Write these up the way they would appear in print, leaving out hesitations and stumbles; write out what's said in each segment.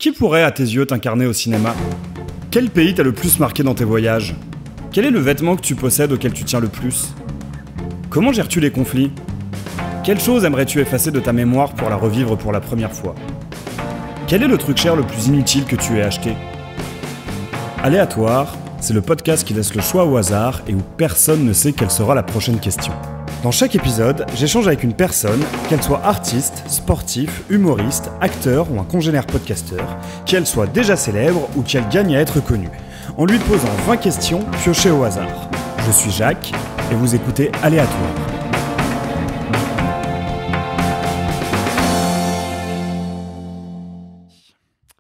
Qui pourrait, à tes yeux, t'incarner au cinéma ? Quel pays t'a le plus marqué dans tes voyages ? Quel est le vêtement que tu possèdes auquel tu tiens le plus ? Comment gères-tu les conflits ? Quelle chose aimerais-tu effacer de ta mémoire pour la revivre pour la première fois ? Quel est le truc cher le plus inutile que tu aies acheté ? Aléatoire, c'est le podcast qui laisse le choix au hasard et où personne ne sait quelle sera la prochaine question. Dans chaque épisode, j'échange avec une personne, qu'elle soit artiste, sportif, humoriste, acteur ou un congénère podcasteur, qu'elle soit déjà célèbre ou qu'elle gagne à être connue, en lui posant 20 questions piochées au hasard. Je suis Jacques et vous écoutez Aléatoire.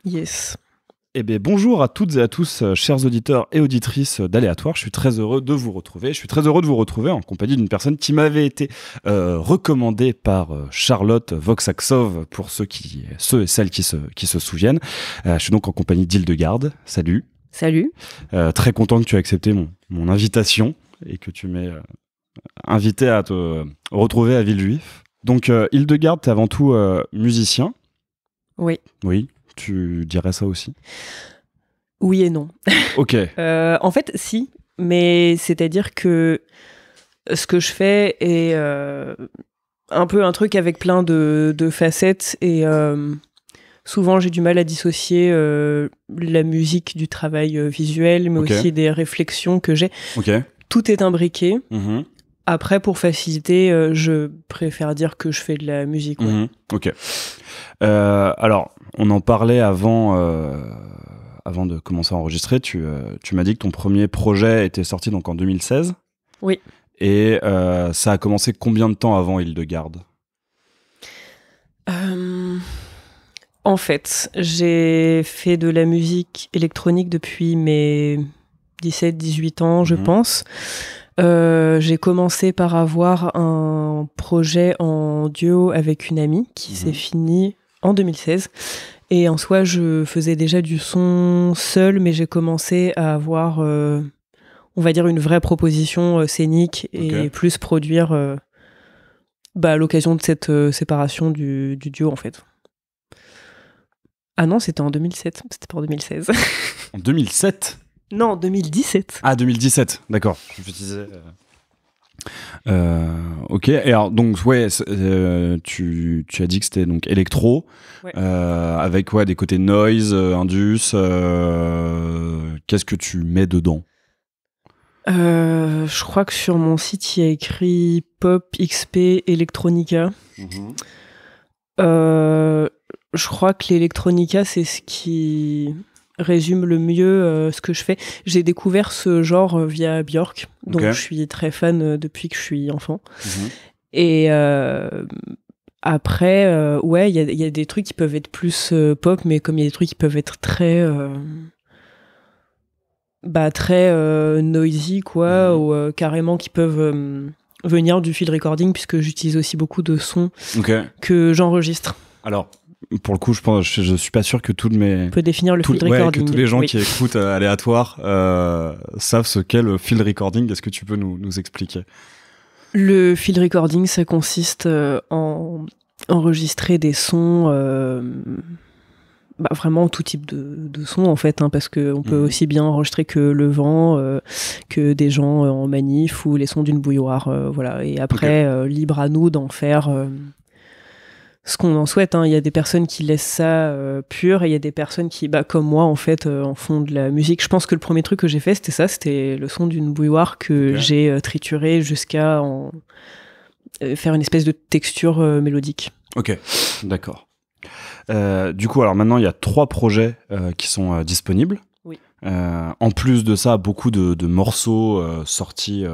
Yes. Eh bien, bonjour à toutes et à tous, chers auditeurs et auditrices d'Aléatoire. Je suis très heureux de vous retrouver. Je suis très heureux de vous retrouver en compagnie d'une personne qui m'avait été recommandée par Charlotte Voxaxov, pour ceux et celles qui se souviennent. Je suis donc en compagnie d'Hildegarde. Salut. Salut. Très content que tu aies accepté mon invitation et que tu m'aies invité à te retrouver à Villejuif. Donc, Hildegarde, t'es avant tout musicien. Oui. Oui. Tu dirais ça aussi ? Oui et non. Ok. En fait, si, mais c'est-à-dire que ce que je fais est un peu un truc avec plein de facettes et souvent j'ai du mal à dissocier la musique du travail visuel, mais aussi des réflexions que j'ai. Tout est imbriqué. Mm-hmm. Après, pour faciliter, je préfère dire que je fais de la musique. Ouais. Mm-hmm. Ok. Alors, on en parlait avant de commencer à enregistrer. Tu m'as dit que ton premier projet était sorti donc en 2016. Oui. Et ça a commencé combien de temps avant Hildegarde ? En fait, j'ai fait de la musique électronique depuis mes 17-18 ans, je pense. J'ai commencé par avoir un projet en duo avec une amie qui s'est fini en 2016. Et en soi, je faisais déjà du son seul, mais j'ai commencé à avoir, on va dire, une vraie proposition scénique et plus produire à l'occasion de cette séparation du duo, en fait. Ah non, c'était en 2007, c'était pas en 2016. En 2007 ? Non, 2017. Ah, 2017, d'accord. Je me disais... ok, et alors donc ouais, tu as dit que c'était donc électro, avec des côtés noise, indus. Qu'est-ce que tu mets dedans ? Je crois que sur mon site il y a écrit pop, XP, electronica. Je crois que l'electronica c'est ce qui résume le mieux ce que je fais. J'ai découvert ce genre via Björk, dont je suis très fan depuis que je suis enfant. Et après, il y a des trucs qui peuvent être plus pop, mais comme il y a des trucs qui peuvent être très noisy, quoi, ou carrément qui peuvent venir du field recording, puisque j'utilise aussi beaucoup de sons que j'enregistre. Alors, pour le coup, je suis pas sûr que On peut définir le field recording. Que tous les gens qui écoutent Aléatoire savent ce qu'est le field recording. Est-ce que tu peux nous expliquer ? Le field recording, ça consiste en enregistrer des sons, vraiment tout type de sons en fait, parce qu'on peut aussi bien enregistrer que le vent, que des gens en manif ou les sons d'une bouilloire, voilà. Et après, libre à nous d'en faire ce qu'on en souhaite. Il y a des personnes qui laissent ça pur et il y a des personnes qui, comme moi en fait, en font de la musique. Je pense que le premier truc que j'ai fait, c'était le son d'une bouilloire que j'ai trituré jusqu'à faire une espèce de texture mélodique. Ok, d'accord. Du coup, alors maintenant, il y a 3 projets qui sont disponibles. Oui. En plus de ça, beaucoup de morceaux sortis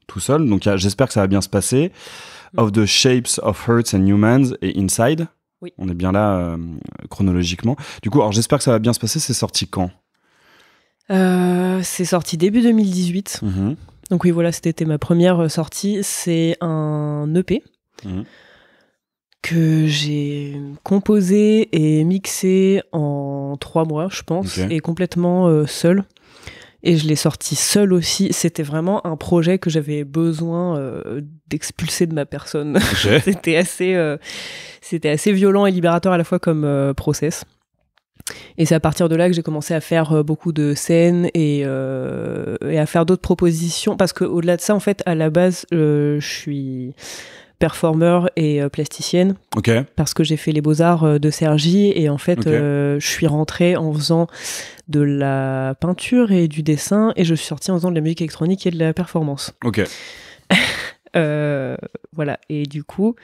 tout seul. Donc, j'espère que ça va bien se passer. Of the Shapes of Hurts and Humans et Inside. Oui. On est bien là chronologiquement. Du coup, alors j'espère que ça va bien se passer. C'est sorti quand ? C'est sorti début 2018. Donc oui, voilà, c'était ma première sortie. C'est un EP que j'ai composé et mixé en 3 mois, je pense, et complètement seul. Et je l'ai sorti seul aussi. C'était vraiment un projet que j'avais besoin d'expulser de ma personne. C'était assez violent et libérateur à la fois comme process. Et c'est à partir de là que j'ai commencé à faire beaucoup de scènes et à faire d'autres propositions. Parce qu'au-delà de ça, en fait, à la base, je suis performeur et plasticienne. Okay. Parce que j'ai fait les Beaux-Arts de Cergy. Et en fait, je suis rentrée en faisant de la peinture et du dessin. Et je suis sortie en faisant de la musique électronique et de la performance. Ok. Voilà. Et du coup...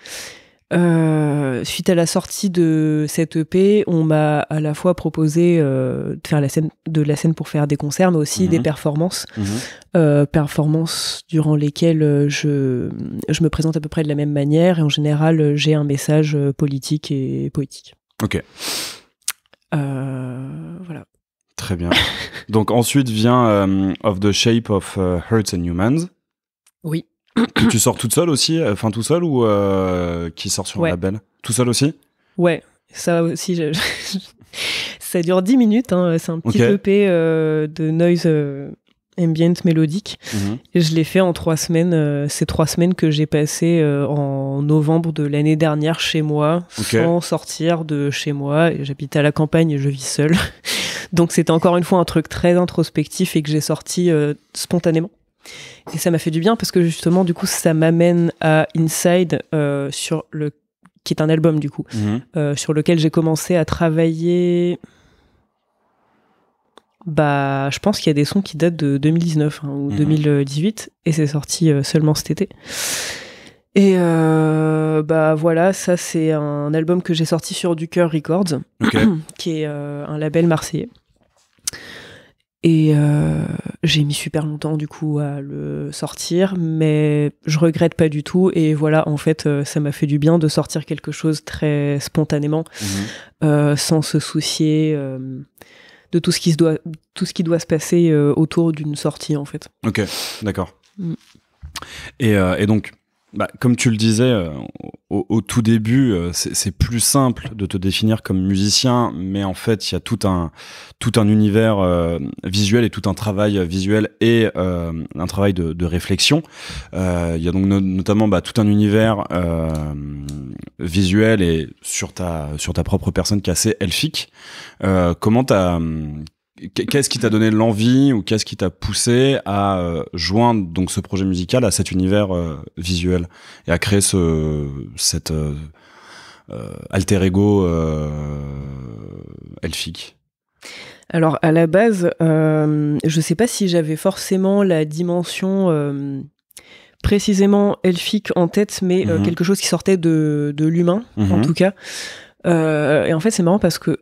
suite à la sortie de cette EP, on m'a à la fois proposé de faire de la scène pour faire des concerts, mais aussi des performances. Performances durant lesquelles je me présente à peu près de la même manière, et en général, j'ai un message politique et poétique. Ok. Voilà. Très bien. Donc ensuite vient Of the Shape of Hearts and Humans. Oui. Tu sors toute seule aussi, enfin tout seul, ou qui sort sur un label? Tout seul aussi? Ouais, ça aussi, ça dure 10 minutes, hein. C'est un petit EP de noise ambient mélodique. Et je l'ai fait en 3 semaines. C'est 3 semaines que j'ai passées en novembre de l'année dernière chez moi, sans sortir de chez moi. J'habite à la campagne et je vis seule. Donc c'était encore une fois un truc très introspectif et que j'ai sorti spontanément. Et ça m'a fait du bien parce que justement, du coup, ça m'amène à Inside, qui est un album, du coup, sur lequel j'ai commencé à travailler. Je pense qu'il y a des sons qui datent de 2019 ou 2018, et c'est sorti seulement cet été. Et voilà, ça c'est un album que j'ai sorti sur Du Cœur Records, qui est un label marseillais. Et j'ai mis super longtemps du coup à le sortir, mais je regrette pas du tout. Et voilà, en fait, ça m'a fait du bien de sortir quelque chose très spontanément, sans se soucier de tout ce qui doit se passer autour d'une sortie, en fait. Ok, d'accord. Et donc, comme tu le disais au tout début, c'est plus simple de te définir comme musicien, mais en fait il y a tout un univers visuel et tout un travail visuel et un travail de réflexion. Il y a donc notamment tout un univers visuel et sur ta propre personne qui est assez elfique. Qu'est-ce qui t'a donné l'envie ou qu'est-ce qui t'a poussé à joindre donc ce projet musical à cet univers visuel et à créer cet alter ego elfique? Alors à la base, je sais pas si j'avais forcément la dimension précisément elfique en tête, mais quelque chose qui sortait de l'humain en tout cas. Et en fait c'est marrant parce que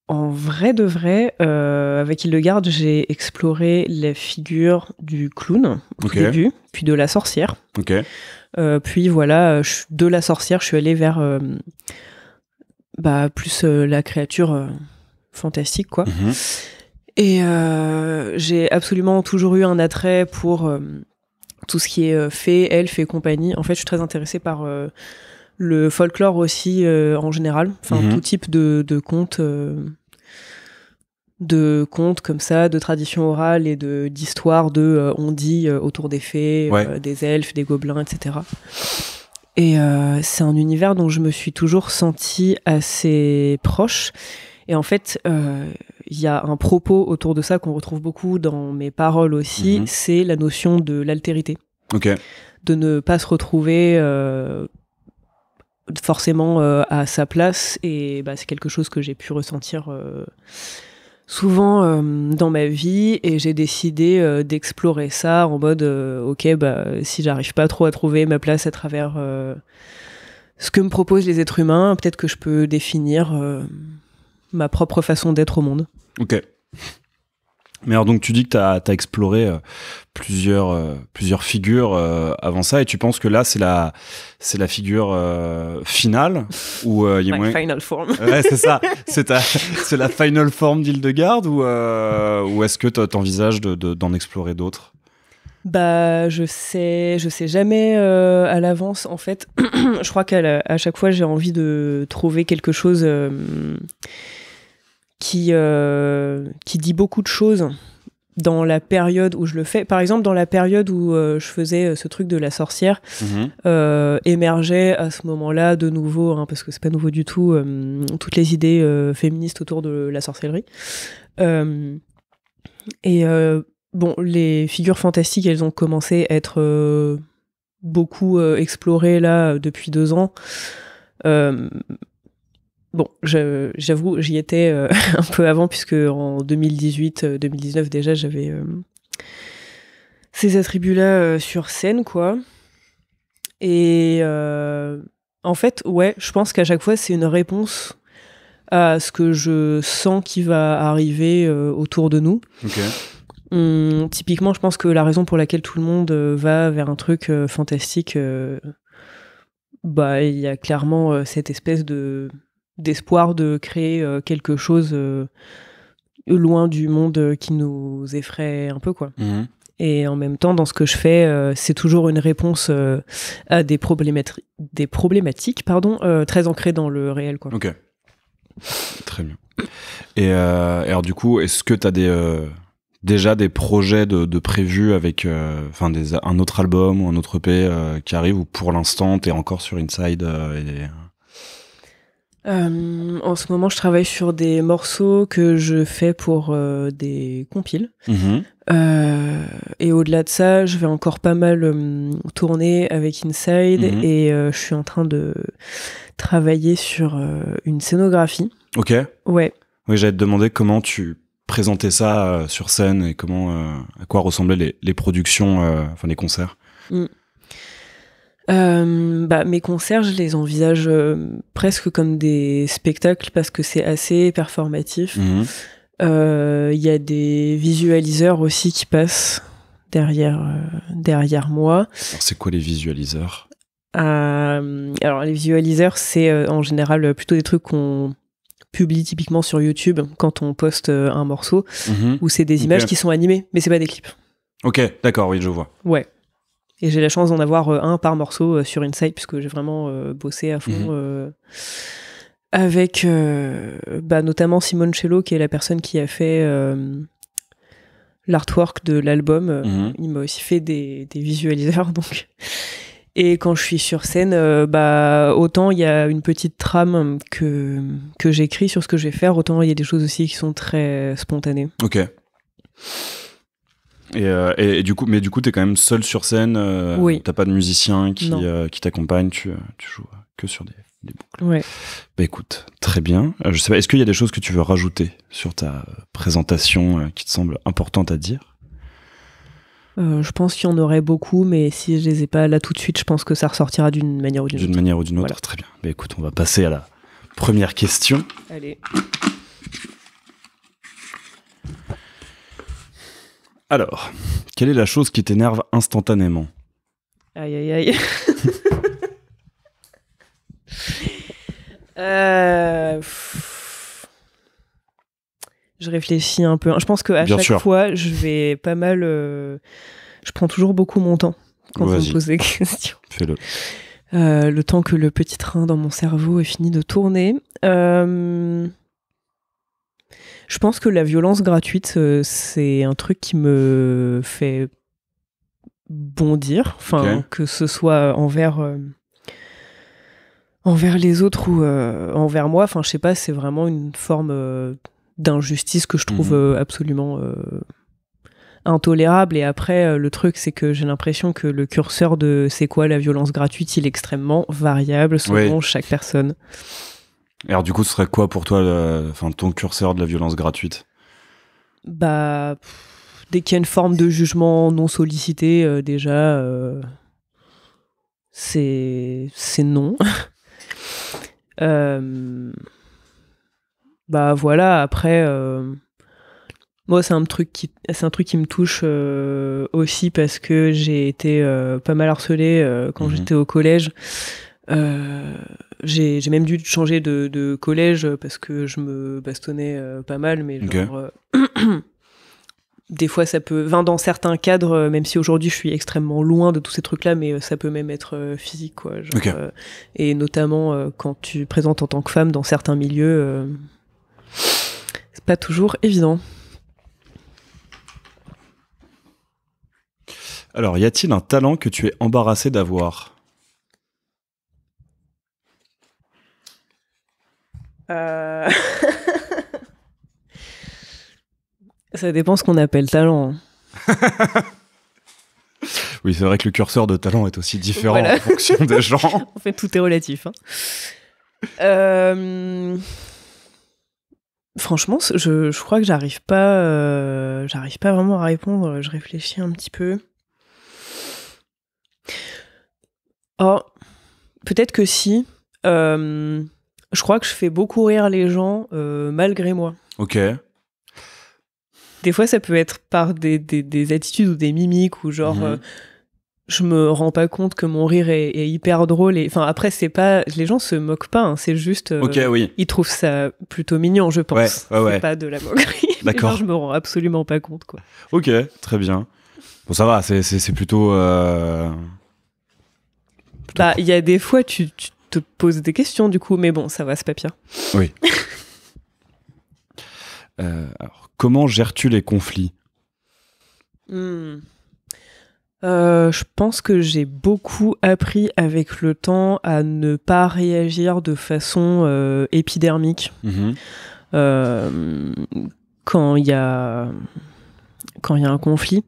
en vrai de vrai, avec Hildegarde, j'ai exploré la figure du clown au début, puis de la sorcière. Puis voilà, de la sorcière, je suis allée vers plus la créature fantastique, quoi. Et j'ai absolument toujours eu un attrait pour tout ce qui est fées, elfes et compagnie. En fait, je suis très intéressée par le folklore aussi en général, tout type de contes. De contes comme ça, de traditions orales et d'histoires on dit autour des fées, des elfes, des gobelins, etc. Et c'est un univers dont je me suis toujours sentie assez proche. Et en fait, il y a un propos autour de ça qu'on retrouve beaucoup dans mes paroles aussi, c'est la notion de l'altérité. De ne pas se retrouver forcément à sa place. Et c'est quelque chose que j'ai pu ressentir souvent dans ma vie, et j'ai décidé d'explorer ça en mode si j'arrive pas trop à trouver ma place à travers ce que me proposent les êtres humains, peut-être que je peux définir ma propre façon d'être au monde. Ok. Mais alors donc tu dis que t'as exploré plusieurs figures avant ça, et tu penses que là c'est la figure finale ou il y a moyen... final form. Ouais, c'est ça. C'est la final form d'Hildegarde ou est-ce que t'envisages d'en explorer d'autres? Je sais jamais à l'avance en fait. Je crois qu'à chaque fois j'ai envie de trouver quelque chose qui dit beaucoup de choses dans la période où je le fais, par exemple dans la période où je faisais ce truc de la sorcière, émergeait à ce moment-là de nouveau, hein, parce que c'est pas nouveau du tout, toutes les idées féministes autour de la sorcellerie. Bon, les figures fantastiques, elles ont commencé à être beaucoup explorées là depuis 2 ans. Bon, j'avoue, j'y étais un peu avant, puisque en 2018-2019 déjà, j'avais ces attributs-là sur scène, quoi. Et en fait, ouais, je pense qu'à chaque fois, c'est une réponse à ce que je sens qui va arriver autour de nous. Typiquement, je pense que la raison pour laquelle tout le monde va vers un truc fantastique, il y a clairement cette espèce d'espoir de créer quelque chose loin du monde qui nous effraie un peu, quoi. Et en même temps, dans ce que je fais, c'est toujours une réponse à des problématiques très ancrées dans le réel, quoi. Ok. Très bien. Et alors du coup, est-ce que tu as déjà des projets de prévus avec un autre album ou un autre EP qui arrive, ou pour l'instant tu es encore sur Inside En ce moment, je travaille sur des morceaux que je fais pour des compiles. Et au-delà de ça, je vais encore pas mal tourner avec Inside, et je suis en train de travailler sur une scénographie. Ok. Ouais. Oui, j'allais te demander comment tu présentais ça sur scène, et à quoi ressemblaient les productions, les concerts. Mes concerts, je les envisage presque comme des spectacles, parce que c'est assez performatif. Y a des visualiseurs aussi qui passent derrière moi. Alors, c'est quoi les visualiseurs ? Alors les visualiseurs, c'est en général plutôt des trucs qu'on publie typiquement sur YouTube quand on poste un morceau, où c'est des images qui sont animées, mais c'est pas des clips. Ok, d'accord, oui, je vois. Ouais. Et j'ai la chance d'en avoir un par morceau sur Inside, puisque j'ai vraiment bossé à fond avec notamment Simone Cello, qui est la personne qui a fait l'artwork de l'album. Il m'a aussi fait des visualiseurs, donc. Et quand je suis sur scène, autant il y a une petite trame que j'écris sur ce que je vais faire, autant il y a des choses aussi qui sont très spontanées. Ok. Et du coup, t'es quand même seul sur scène. Oui. T'as pas de musicien qui t'accompagne. Tu joues que sur des boucles. Ouais. Bah écoute, très bien. Je sais pas, est-ce qu'il y a des choses que tu veux rajouter sur ta présentation qui te semblent importantes à dire ? Je pense qu'il y en aurait beaucoup, mais si je les ai pas là tout de suite, je pense que ça ressortira d'une manière ou d'une autre. D'une manière ou d'une autre, voilà. Très bien. Bah écoute, on va passer à la première question. Allez. Alors, quelle est la chose qui t'énerve instantanément ? Aïe, aïe, aïe. Je réfléchis un peu. Je pense qu'à chaque fois, je vais pas mal... Je prends toujours beaucoup mon temps quand on me pose des questions. Fais-le. Le temps que le petit train dans mon cerveau ait fini de tourner. Je pense que la violence gratuite, c'est un truc qui me fait bondir. Enfin, que ce soit envers les autres ou envers moi. Enfin, je sais pas, c'est vraiment une forme d'injustice que je trouve absolument intolérable. Et après, le truc, c'est que j'ai l'impression que le curseur de c'est quoi la violence gratuite, il est extrêmement variable selon chaque personne. Alors du coup, ce serait quoi pour toi ton curseur de la violence gratuite ? Dès qu'il y a une forme de jugement non sollicité, déjà, c'est non. Voilà, après, moi, c'est un truc qui me touche aussi, parce que j'ai été pas mal harcelée quand j'étais au collège. J'ai même dû changer de collège parce que je me bastonnais pas mal, mais genre des fois ça peut, dans certains cadres, même si aujourd'hui je suis extrêmement loin de tous ces trucs là, mais ça peut même être physique, quoi, genre, et notamment quand tu présentes en tant que femme dans certains milieux, c'est pas toujours évident. Alors, y a-t-il un talent que tu es embarrassé d'avoir ? Ça dépend ce qu'on appelle talent. Oui, c'est vrai que le curseur de talent est aussi différent en fonction des gens. En fait, tout est relatif. Franchement, je crois que j'arrive pas vraiment à répondre. Je réfléchis un petit peu. Oh, peut-être que si. Je crois que je fais beaucoup rire les gens malgré moi. Ok. Des fois, ça peut être par des attitudes ou des mimiques ou genre... je me rends pas compte que mon rire est hyper drôle. Enfin, après, c'est pas... Les gens se moquent pas, hein, c'est juste... oui. Ils trouvent ça plutôt mignon, je pense. Ouais. C'est pas de la moquerie. D'accord. Genre, je me rends absolument pas compte, quoi. Ok, très bien. Bon, ça va, c'est plutôt... Bah, il y a des fois, tu te poses des questions, du coup, mais bon, ça va, c'est pas pire. Oui. Alors, comment gères-tu les conflits ? Je pense que j'ai beaucoup appris avec le temps à ne pas réagir de façon épidermique quand il y a un conflit.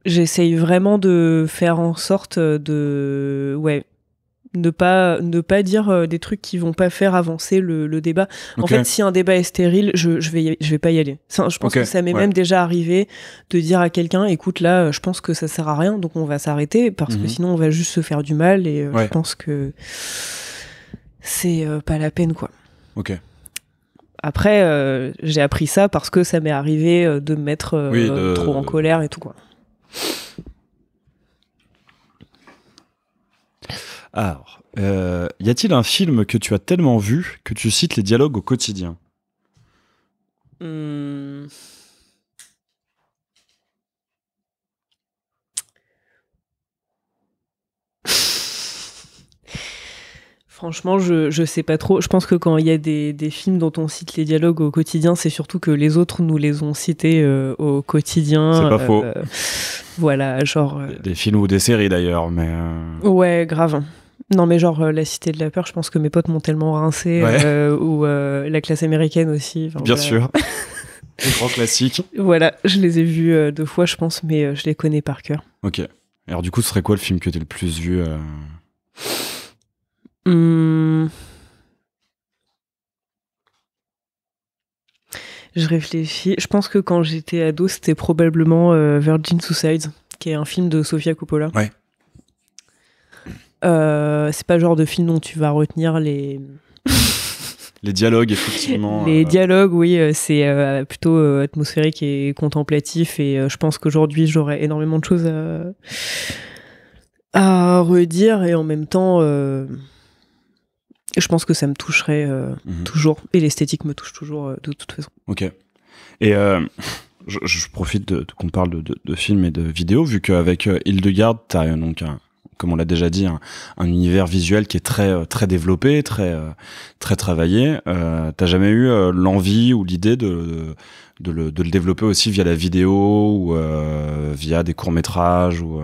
J'essaye vraiment de faire en sorte de ne pas dire des trucs qui vont pas faire avancer le débat. En fait, si un débat est stérile, je vais pas y aller. Je pense que ça m'est même déjà arrivé de dire à quelqu'un, écoute, là, je pense que ça sert à rien, donc on va s'arrêter parce que sinon on va juste se faire du mal et je pense que c'est pas la peine, quoi. Ok. Après, j'ai appris ça parce que ça m'est arrivé de me mettre trop en colère et tout, quoi. Alors, y a-t-il un film que tu as tellement vu que tu cites les dialogues au quotidien ? Franchement, je sais pas trop. Je pense que quand il y a des films dont on cite les dialogues au quotidien, c'est surtout que les autres nous les ont cités au quotidien. C'est pas faux. Voilà, genre... Des films ou des séries d'ailleurs, mais... Ouais, grave. Non, mais genre La Cité de la Peur, je pense que mes potes m'ont tellement rincé. Ou La Classe américaine aussi. Bien sûr. Des grands classiques. Voilà, je les ai vus 2 fois, je pense, mais je les connais par cœur. Ok. Alors du coup, ce serait quoi le film que t'as le plus vu Je réfléchis. Je pense que quand j'étais ado, c'était probablement Virgin Suicides, qui est un film de Sofia Coppola. Ouais. C'est pas le genre de film dont tu vas retenir les... Les dialogues, effectivement. Les dialogues, oui, c'est plutôt atmosphérique et contemplatif. Et je pense qu'aujourd'hui, j'aurais énormément de choses à redire. Et en même temps, je pense que ça me toucherait toujours. Et l'esthétique me touche toujours de toute façon. Ok. Et je profite qu'on parle de films et de vidéos, vu qu'avec Hildegarde, tu as donc comme on l'a déjà dit, un univers visuel qui est très très développé, très travaillé. T'as jamais eu l'envie ou l'idée de le développer aussi via la vidéo ou via des courts-métrages ou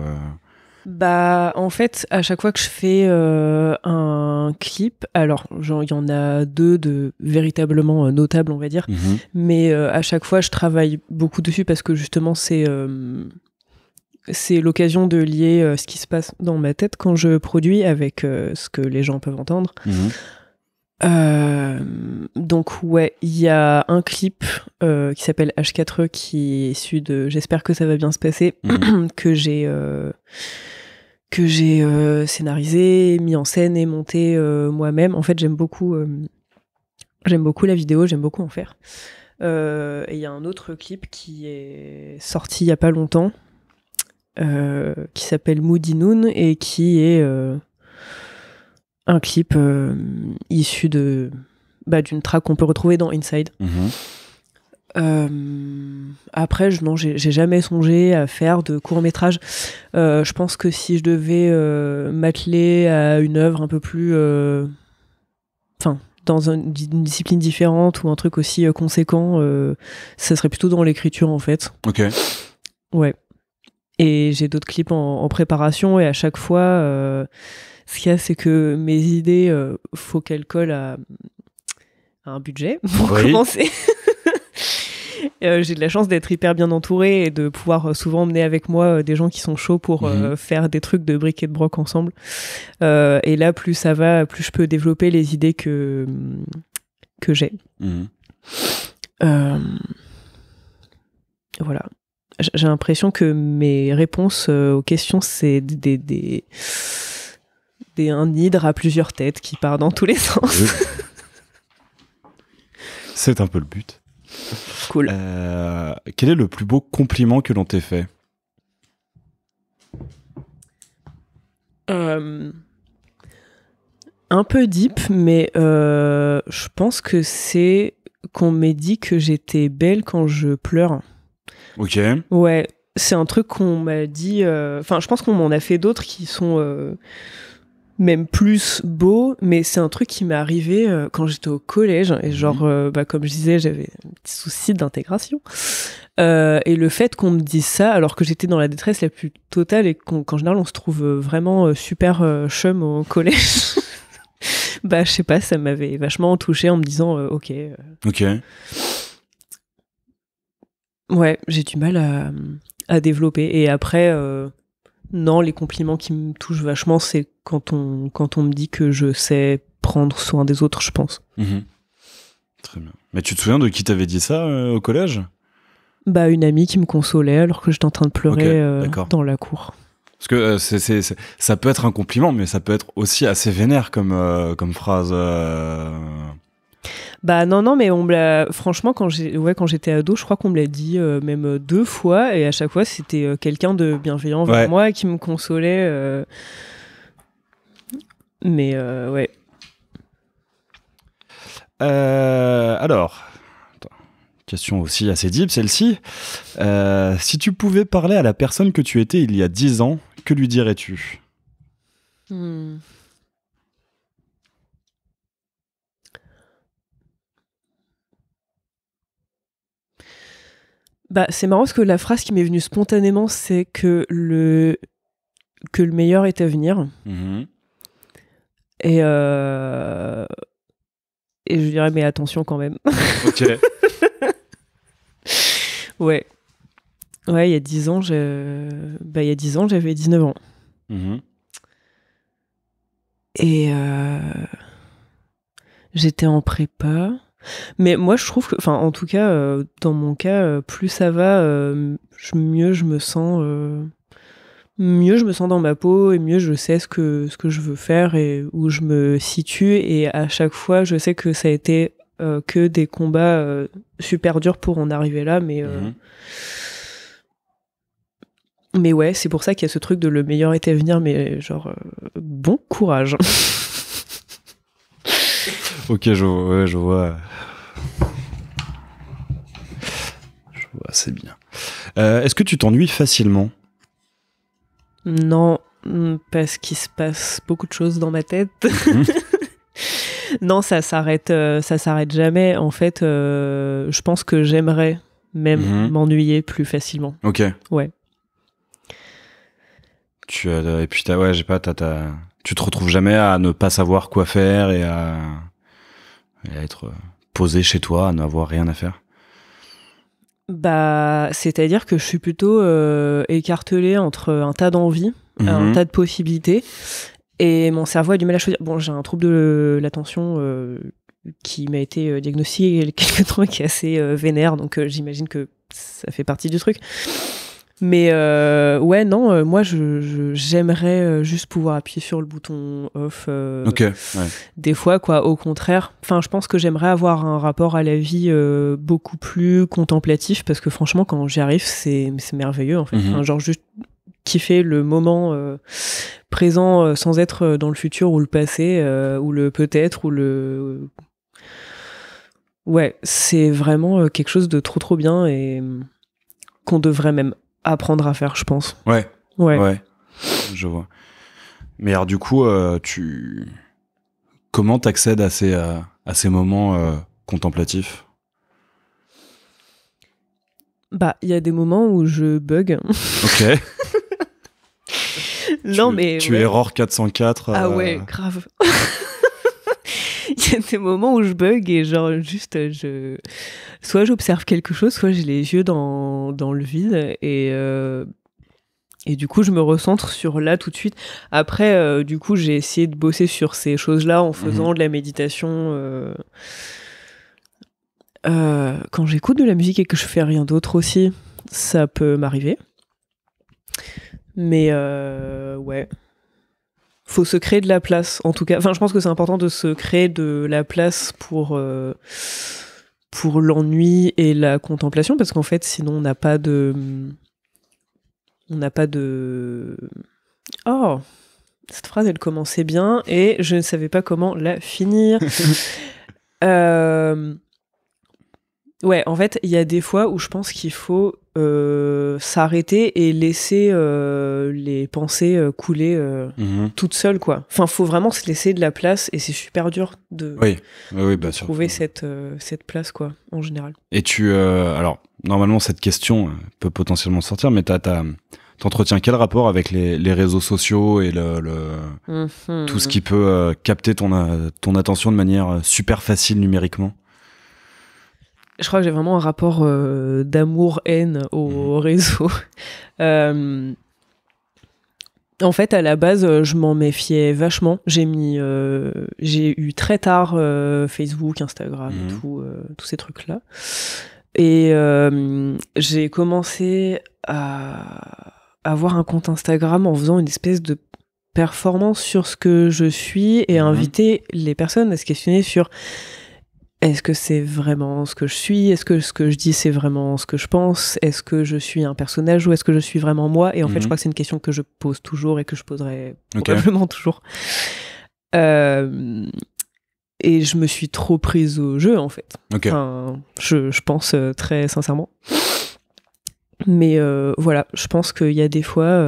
Bah, en fait, à chaque fois que je fais un clip, alors genre il y en a 2 de véritablement notables, on va dire, mais à chaque fois je travaille beaucoup dessus parce que justement c'est l'occasion de lier ce qui se passe dans ma tête quand je produis avec ce que les gens peuvent entendre. Donc ouais, il y a un clip qui s'appelle H4E qui est issu de J'espère que ça va bien se passer, que j'ai scénarisé, mis en scène et monté moi-même. En fait, j'aime beaucoup la vidéo, j'aime beaucoup en faire. Et il y a un autre clip qui est sorti il y a pas longtemps, qui s'appelle Moody Noon et qui est un clip issu d'une track qu'on peut retrouver dans Inside. Après, j'ai jamais songé à faire de court-métrage. Je pense que si je devais m'atteler à une œuvre un peu plus... dans une discipline différente ou un truc aussi conséquent, ça serait plutôt dans l'écriture, en fait. Ok. Ouais. Et j'ai d'autres clips en préparation, et à chaque fois, ce qu'il y a, c'est que mes idées, faut qu'elles collent à un budget, pour commencer. J'ai de la chance d'être hyper bien entourée et de pouvoir souvent emmener avec moi des gens qui sont chauds pour faire des trucs de bric et de broc ensemble. Et là, plus ça va, plus je peux développer les idées que j'ai. Voilà. J'ai l'impression que mes réponses aux questions, c'est un hydre à plusieurs têtes qui part dans tous les sens. Oui. C'est un peu le but. Cool. Quel est le plus beau compliment que l'on t'ait fait ? Un peu deep, mais je pense que c'est qu'on m'ait dit que j'étais belle quand je pleure. Ok. Ouais, c'est un truc qu'on m'a dit. Enfin, je pense qu'on m'en a fait d'autres qui sont même plus beaux, mais c'est un truc qui m'est arrivé quand j'étais au collège. Et genre, comme je disais, j'avais un petit souci d'intégration. Et le fait qu'on me dise ça, alors que j'étais dans la détresse la plus totale et qu'en général, on se trouve vraiment super chum au collège. Je sais pas, ça m'avait vachement touchée en me disant ok. Ok. Ouais, j'ai du mal à développer. Et après, non, les compliments qui me touchent vachement, c'est quand on me dit que je sais prendre soin des autres, je pense. Très bien. Mais tu te souviens de qui t'avait dit ça au collège ? Une amie qui me consolait alors que j'étais en train de pleurer dans la cour. Parce que ça peut être un compliment, mais ça peut être aussi assez vénère comme phrase. Non, mais on me l'a... Franchement, quand j'étais ado, je crois qu'on me l'a dit même 2 fois, et à chaque fois, c'était quelqu'un de bienveillant vers moi qui me consolait. Mais ouais. Alors, question aussi assez deep, celle-ci. Si tu pouvais parler à la personne que tu étais il y a 10 ans, que lui dirais-tu ? C'est marrant parce que la phrase qui m'est venue spontanément, c'est que le meilleur est à venir. Et je dirais, mais attention quand même. Ok. Ouais, il y a 10 ans, j'avais 19 ans. Et j'étais en prépa. Mais moi, je trouve que, en tout cas, dans mon cas, plus ça va, mieux je me sens dans ma peau, et mieux je sais ce que je veux faire et où je me situe. Et à chaque fois, je sais que ça a été que des combats super durs pour en arriver là, mais ouais, c'est pour ça qu'il y a ce truc de le meilleur est à venir, mais genre bon courage. Ok, je vois. C'est bien. Est-ce que tu t'ennuies facilement ? Non, parce qu'il se passe beaucoup de choses dans ma tête. Non, ça s'arrête jamais. En fait, je pense que j'aimerais même m'ennuyer plus facilement. Ok. Ouais. Et puis tu te retrouves jamais à ne pas savoir quoi faire et à être posé chez toi, à n'avoir rien à faire. C'est-à-dire que je suis plutôt écartelée entre un tas d'envies, un tas de possibilités, et mon cerveau a du mal à choisir. Bon, j'ai un trouble de l'attention qui m'a été diagnostiqué il y a quelques temps, qui est assez vénère, donc j'imagine que ça fait partie du truc. Mais ouais, non, moi j'aimerais juste pouvoir appuyer sur le bouton off. Ok, ouais. Des fois, quoi, au contraire. Enfin, je pense que j'aimerais avoir un rapport à la vie beaucoup plus contemplatif, parce que franchement, quand j'y arrive, c'est merveilleux en fait. Enfin, genre juste kiffer le moment présent sans être dans le futur ou le passé ou le peut-être ou le. Ouais, c'est vraiment quelque chose de trop trop bien et qu'on devrait même apprendre à faire, je pense. Ouais. Je vois. Mais alors du coup, comment t'accèdes à ces moments contemplatifs ? Bah, il y a des moments où je bug. Ok. Non, mais... Tu error 404. Ah ouais, grave. Il y a des moments où je bug et genre juste soit j'observe quelque chose, soit j'ai les yeux dans le vide et du coup je me recentre sur là tout de suite. Après du coup j'ai essayé de bosser sur ces choses-là en faisant de la méditation quand j'écoute de la musique et que je fais rien d'autre aussi, ça peut m'arriver. Mais ouais. Faut se créer de la place, en tout cas. Enfin, je pense que c'est important de se créer de la place pour l'ennui et la contemplation, parce qu'en fait, sinon, on n'a pas de... Oh, cette phrase, elle commençait bien, et je ne savais pas comment la finir. Ouais, en fait, il y a des fois où je pense qu'il faut s'arrêter et laisser les pensées couler toutes seules, quoi. Enfin, faut vraiment se laisser de la place et c'est super dur de trouver cette place, quoi, en général. Et alors, normalement, cette question peut potentiellement sortir, mais t'entretiens quel rapport avec les réseaux sociaux et tout ce qui peut capter ton attention de manière super facile numériquement? Je crois que j'ai vraiment un rapport d'amour-haine au réseau. En fait, à la base, je m'en méfiais vachement. J'ai eu très tard Facebook, Instagram, tous ces trucs-là. Et j'ai commencé à avoir un compte Instagram en faisant une espèce de performance sur ce que je suis et inviter les personnes à se questionner sur... Est-ce que c'est vraiment ce que je suis? Est-ce que ce que je dis, c'est vraiment ce que je pense? Est-ce que je suis un personnage ou est-ce que je suis vraiment moi? Et en fait, je crois que c'est une question que je pose toujours et que je poserai probablement toujours. Et je me suis trop prise au jeu, en fait. Enfin, je pense très sincèrement. Mais voilà, je pense qu'il y a des fois...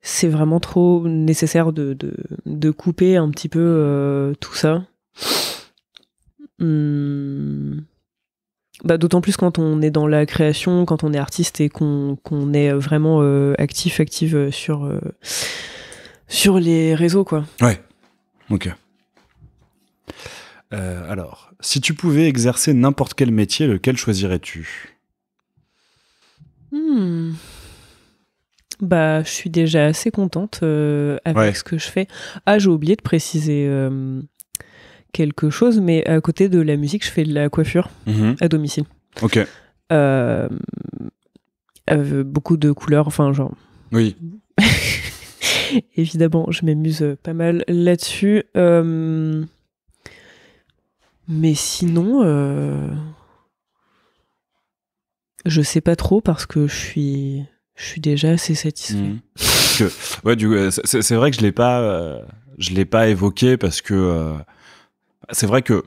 c'est vraiment trop nécessaire de couper un petit peu tout ça. Bah, d'autant plus quand on est dans la création, quand on est artiste et qu'on est vraiment active sur les réseaux, quoi. Ouais, ok. Alors, si tu pouvais exercer n'importe quel métier, lequel choisirais-tu? Bah, je suis déjà assez contente avec ce que je fais. Ah, j'ai oublié de préciser quelque chose, mais à côté de la musique, je fais de la coiffure à domicile. Ok. Beaucoup de couleurs, enfin, genre... Oui. Évidemment, je m'amuse pas mal là-dessus. Mais sinon, je sais pas trop parce que je suis déjà assez satisfait. C'est vrai que je l'ai pas évoqué parce que c'est vrai que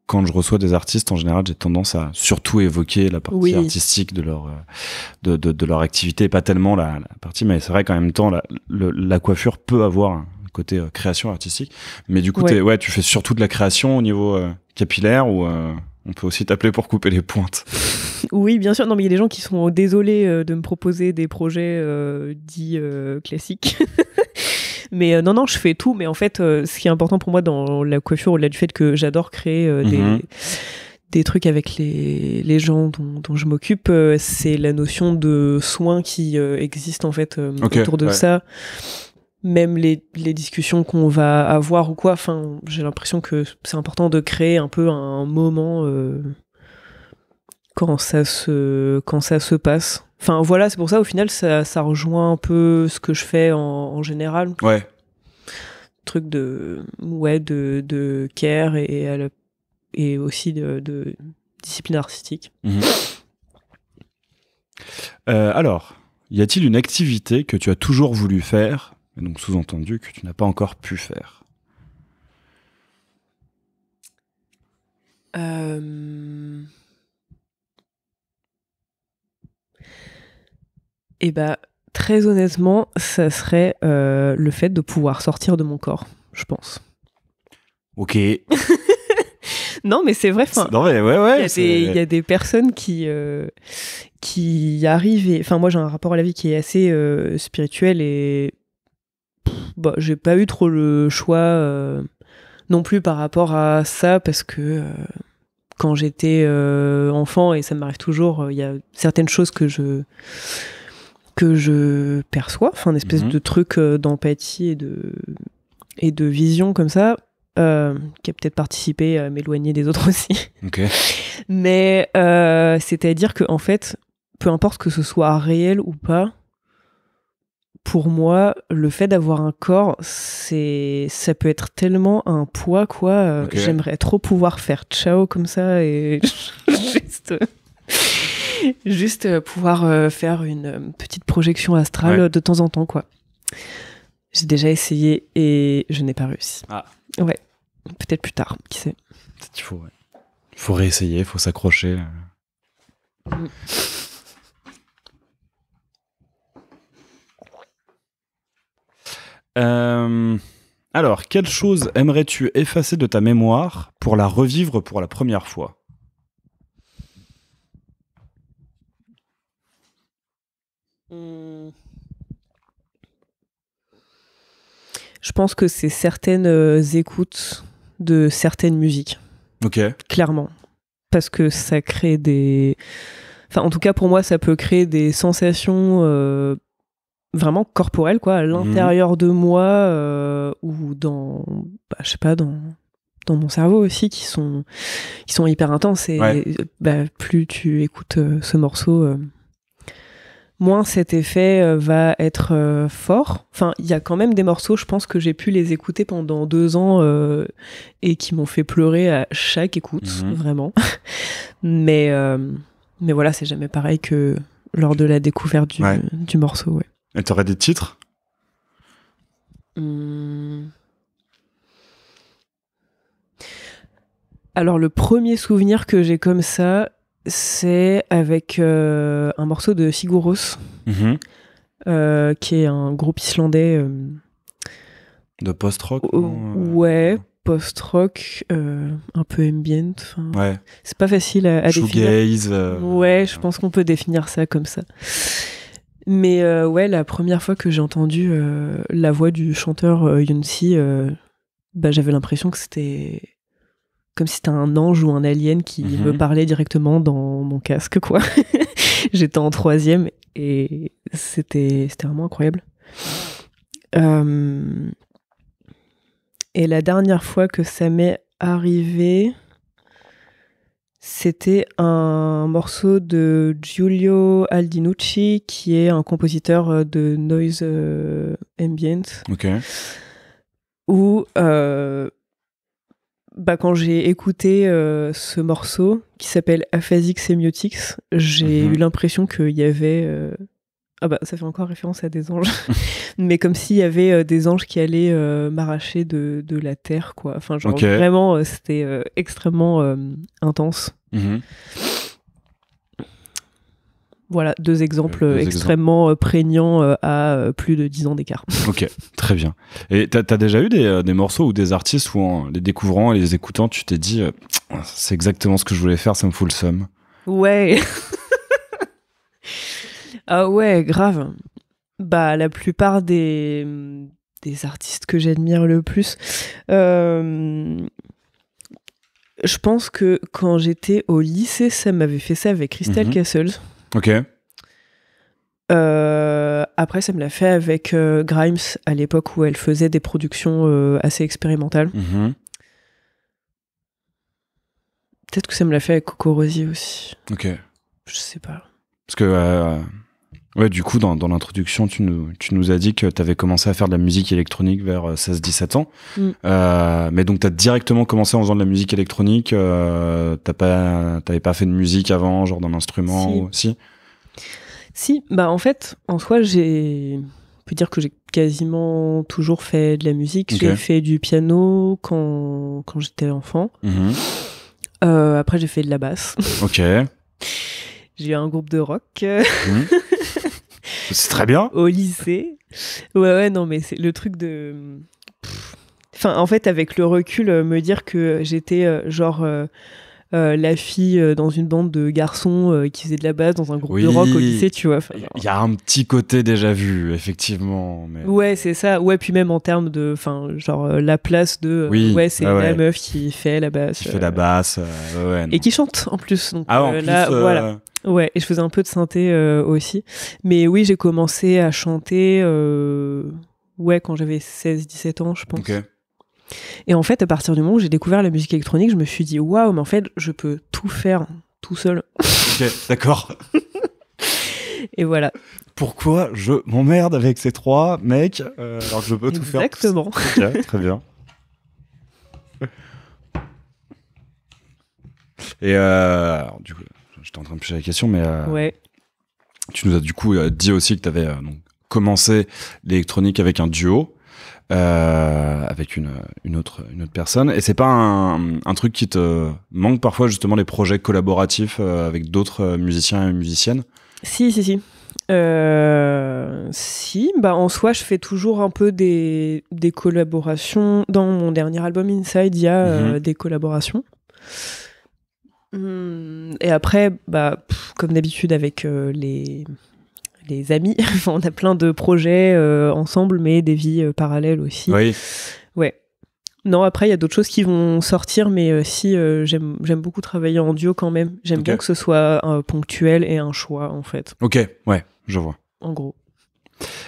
quand je reçois des artistes, en général, j'ai tendance à surtout évoquer la partie artistique de leur activité, pas tellement la partie, mais c'est vrai qu'en même temps, la coiffure peut avoir un côté création artistique. Mais du coup, tu fais surtout de la création au niveau capillaire ou on peut aussi t'appeler pour couper les pointes. Oui, bien sûr. Non, mais il y a des gens qui sont désolés de me proposer des projets dits classiques. Mais non, je fais tout. Mais en fait, ce qui est important pour moi dans la coiffure, au-delà du fait que j'adore créer des trucs avec les gens dont je m'occupe, c'est la notion de soin qui existe en fait autour de ça. Même les discussions qu'on va avoir ou quoi. Enfin, j'ai l'impression que c'est important de créer un peu un moment quand ça se passe. Enfin voilà, c'est pour ça au final ça rejoint un peu ce que je fais en général. Ouais. Truc de care et aussi de discipline artistique. Alors, y a-t-il une activité que tu as toujours voulu faire, et donc sous-entendu que tu n'as pas encore pu faire? Et bah, très honnêtement, ça serait le fait de pouvoir sortir de mon corps, je pense. Ok. Non, mais c'est vrai. Non, mais ouais. Il y a des personnes qui arrivent. Enfin, moi, j'ai un rapport à la vie qui est assez spirituel et bah, j'ai pas eu trop le choix non plus par rapport à ça parce que quand j'étais enfant, et ça m'arrive toujours, il y a certaines choses que je perçois, enfin, une espèce de truc d'empathie et de vision comme ça. Qui a peut-être participé à m'éloigner des autres aussi. Okay. Mais c'est-à-dire que en fait, peu importe que ce soit réel ou pas, pour moi, le fait d'avoir un corps, ça peut être tellement un poids, quoi. Okay. J'aimerais trop pouvoir faire ciao comme ça et juste pouvoir faire une petite projection astrale de temps en temps, quoi. J'ai déjà essayé et je n'ai pas réussi. Ah. Ouais. Peut-être plus tard, qui sait. Peut-être qu'il faut réessayer, il faut s'accrocher. Alors, quelle chose aimerais-tu effacer de ta mémoire pour la revivre pour la première fois ? Je pense que c'est certaines écoutes de certaines musiques. Ok. Clairement. Parce que ça crée des... Enfin, en tout cas, pour moi, ça peut créer des sensations vraiment corporelles, quoi, à l'intérieur de moi ou dans... Bah, je sais pas, dans mon cerveau aussi, qui sont hyper intenses. Et plus tu écoutes ce morceau... moins cet effet va être fort. Enfin, il y a quand même des morceaux, je pense que j'ai pu les écouter pendant 2 ans et qui m'ont fait pleurer à chaque écoute, vraiment. Mais voilà, c'est jamais pareil que lors de la découverte du morceau. Ouais. Et t'aurais des titres ? Alors, le premier souvenir que j'ai comme ça, c'est avec un morceau de Sigur Rós, qui est un groupe islandais. De post-rock ouais, post-rock, un peu ambient. Ouais. C'est pas facile à shoegaze, définir. Ouais, je pense qu'on peut définir ça comme ça. Mais ouais, la première fois que j'ai entendu la voix du chanteur Younsi, j'avais l'impression que c'était... comme si c'était un ange ou un alien qui me parlait directement dans mon casque, quoi. J'étais en 3e et c'était vraiment incroyable. Et la dernière fois que ça m'est arrivé, c'était un morceau de Giulio Aldinucci, qui est un compositeur de noise ambient. Ok. Où... quand j'ai écouté ce morceau qui s'appelle Aphasic Semiotics, j'ai eu l'impression qu'il y avait... ça fait encore référence à des anges. Mais comme s'il y avait des anges qui allaient m'arracher de la terre, quoi. Enfin, genre vraiment, c'était extrêmement intense. Voilà, 2 exemples extrêmement prégnants à plus de 10 ans d'écart. Ok, très bien. Et t'as déjà eu des morceaux ou des artistes où en les découvrant et les écoutant, tu t'es dit c'est exactement ce que je voulais faire, ça me fout le seum. Ouais. Ah ouais, grave. La plupart des artistes que j'admire le plus, je pense que quand j'étais au lycée, ça m'avait fait ça avec Crystal Castles. Ok. Après, ça me l'a fait avec Grimes à l'époque où elle faisait des productions assez expérimentales. Peut-être que ça me l'a fait avec Coco Rossi aussi. Ok. Je sais pas. Parce que, du coup, dans l'introduction, tu nous as dit que tu avais commencé à faire de la musique électronique vers 16-17 ans. Mais donc, tu as directement commencé en faisant de la musique électronique. T'avais pas fait de musique avant, genre d'un instrument Si, en fait, en soi, on peut dire que j'ai quasiment toujours fait de la musique. Okay. J'ai fait du piano quand j'étais enfant. Après, j'ai fait de la basse. Ok. J'ai eu un groupe de rock. C'est très bien. Au lycée. Ouais, non, mais c'est le truc de... Enfin, en fait, avec le recul, me dire que j'étais la fille dans une bande de garçons qui faisait de la basse dans un groupe de rock au lycée, tu vois. Il y a un petit côté déjà vu, effectivement. Mais... Ouais, c'est ça. Ouais, puis même en termes de, la place de, c'est la meuf qui fait la basse. Qui fait la basse, et qui chante en plus. Donc en plus, voilà. Ouais, et je faisais un peu de synthé aussi. Mais oui, j'ai commencé à chanter, quand j'avais 16-17 ans, je pense. Ok. Et en fait, à partir du moment où j'ai découvert la musique électronique, je me suis dit, waouh, mais en fait, je peux tout faire tout seul. Ok, d'accord. Et voilà. Pourquoi je m'emmerde avec ces 3 mecs alors que je peux tout faire? Exactement. Ok, très bien. Et alors, du coup, j'étais en train de piger la question, mais ouais. Tu nous as du coup dit aussi que tu avais commencé l'électronique avec un duo. Avec une autre personne, et c'est pas un truc qui te manque parfois, justement, les projets collaboratifs avec d'autres musiciens et musiciennes? Si. Si, en soi, je fais toujours un peu des collaborations. Dans mon dernier album Inside, il y a des collaborations. Et après, comme d'habitude avec les amis, on a plein de projets ensemble, mais des vies parallèles aussi. Oui. Ouais. Non, après, il y a d'autres choses qui vont sortir, mais j'aime beaucoup travailler en duo quand même. J'aime bien que ce soit ponctuel et un choix, en fait. Ok, ouais, je vois. En gros.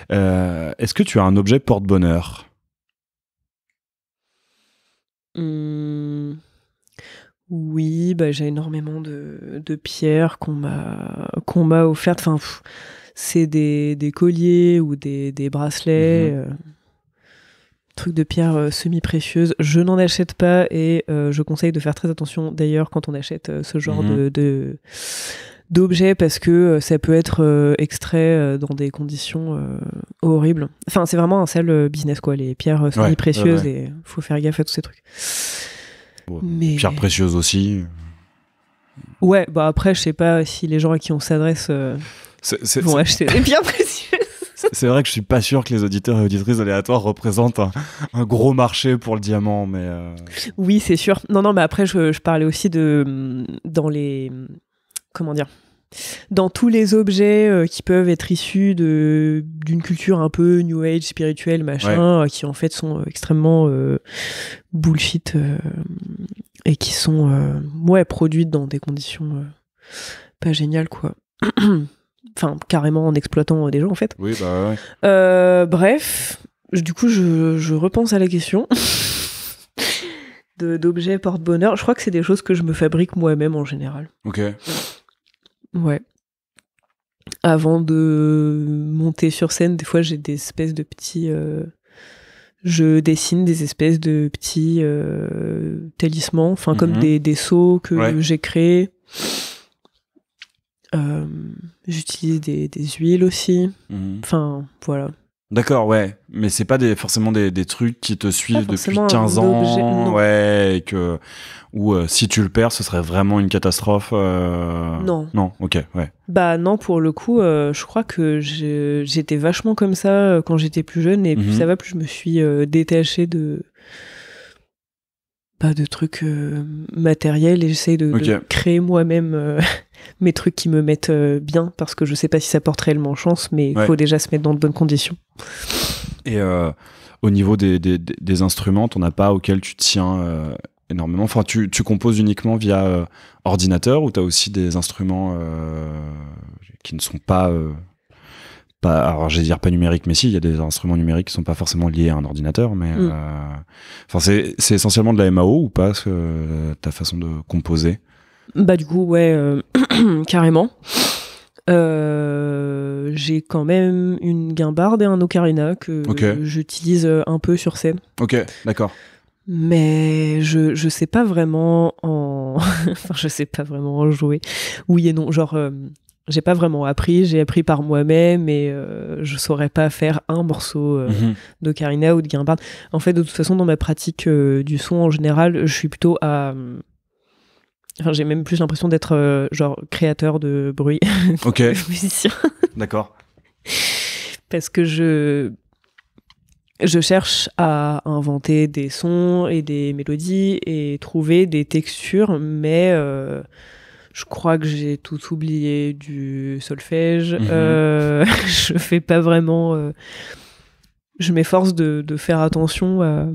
Est-ce que tu as un objet porte-bonheur? Oui, j'ai énormément de pierres qu'on m'a offertes. Enfin, c'est des colliers ou des bracelets, trucs de pierres semi-précieuses. Je n'en achète pas et je conseille de faire très attention d'ailleurs quand on achète ce genre d'objets, parce que ça peut être extrait dans des conditions horribles. Enfin, c'est vraiment un sale business, quoi, les pierres semi-précieuses, et faut faire gaffe à tous ces trucs. Mais... Pierres précieuses aussi. Ouais, après, je sais pas si les gens à qui on s'adresse vont acheter des pierres précieuses. C'est vrai que je suis pas sûr que les auditeurs et auditrices aléatoires représentent un gros marché pour le diamant, mais... Oui, c'est sûr. Non, mais après, je parlais aussi dans les... Comment dire ? Dans tous les objets qui peuvent être issus d'une culture un peu New Age, spirituelle, machin, qui en fait sont extrêmement bullshit et qui sont produites dans des conditions pas géniales, quoi. Enfin, carrément en exploitant des gens, en fait. Oui, ouais. Bref, du coup, je repense à la question d'objets porte-bonheur. Je crois que c'est des choses que je me fabrique moi-même en général. Ok. Ouais. Avant de monter sur scène, des fois, j'ai des espèces de petits... je dessine des espèces de petits talismans, enfin, comme des seaux que j'ai créés. J'utilise des huiles aussi. Enfin, voilà. D'accord, ouais. Mais c'est pas forcément des trucs qui te suivent depuis 15 ans. Objet, non. Ouais, ou si tu le perds, ce serait vraiment une catastrophe. Non. Non, ok, ouais. Non, pour le coup, je crois que j'étais vachement comme ça quand j'étais plus jeune, et plus ça va, plus je me suis détachée de trucs matériels, et j'essaye de créer moi-même mes trucs qui me mettent bien, parce que je sais pas si ça porte réellement chance, mais il faut déjà se mettre dans de bonnes conditions. Et au niveau des instruments, t'en as pas auxquels tu tiens énormément? Enfin, tu composes uniquement via ordinateur, ou t'as aussi des instruments qui ne sont pas... alors j'allais dire pas numériques, mais si, il y a des instruments numériques qui sont pas forcément liés à un ordinateur, mais c'est essentiellement de la MAO ou pas, ta façon de composer? Du coup, ouais, carrément. J'ai quand même une guimbarde et un ocarina que j'utilise un peu sur scène. Ok, d'accord. Mais je sais pas vraiment enfin, je sais pas vraiment en jouer. Oui et non, genre... j'ai pas vraiment appris, j'ai appris par moi-même, et je saurais pas faire un morceau d'ocarina ou de guimbarde. En fait, de toute façon, dans ma pratique du son en général, je suis plutôt à... Enfin, j'ai même plus l'impression d'être genre créateur de bruit que musicien. D'accord. Parce que je cherche à inventer des sons et des mélodies et trouver des textures, mais je crois que j'ai tout oublié du solfège. Je fais pas vraiment... je m'efforce de faire attention à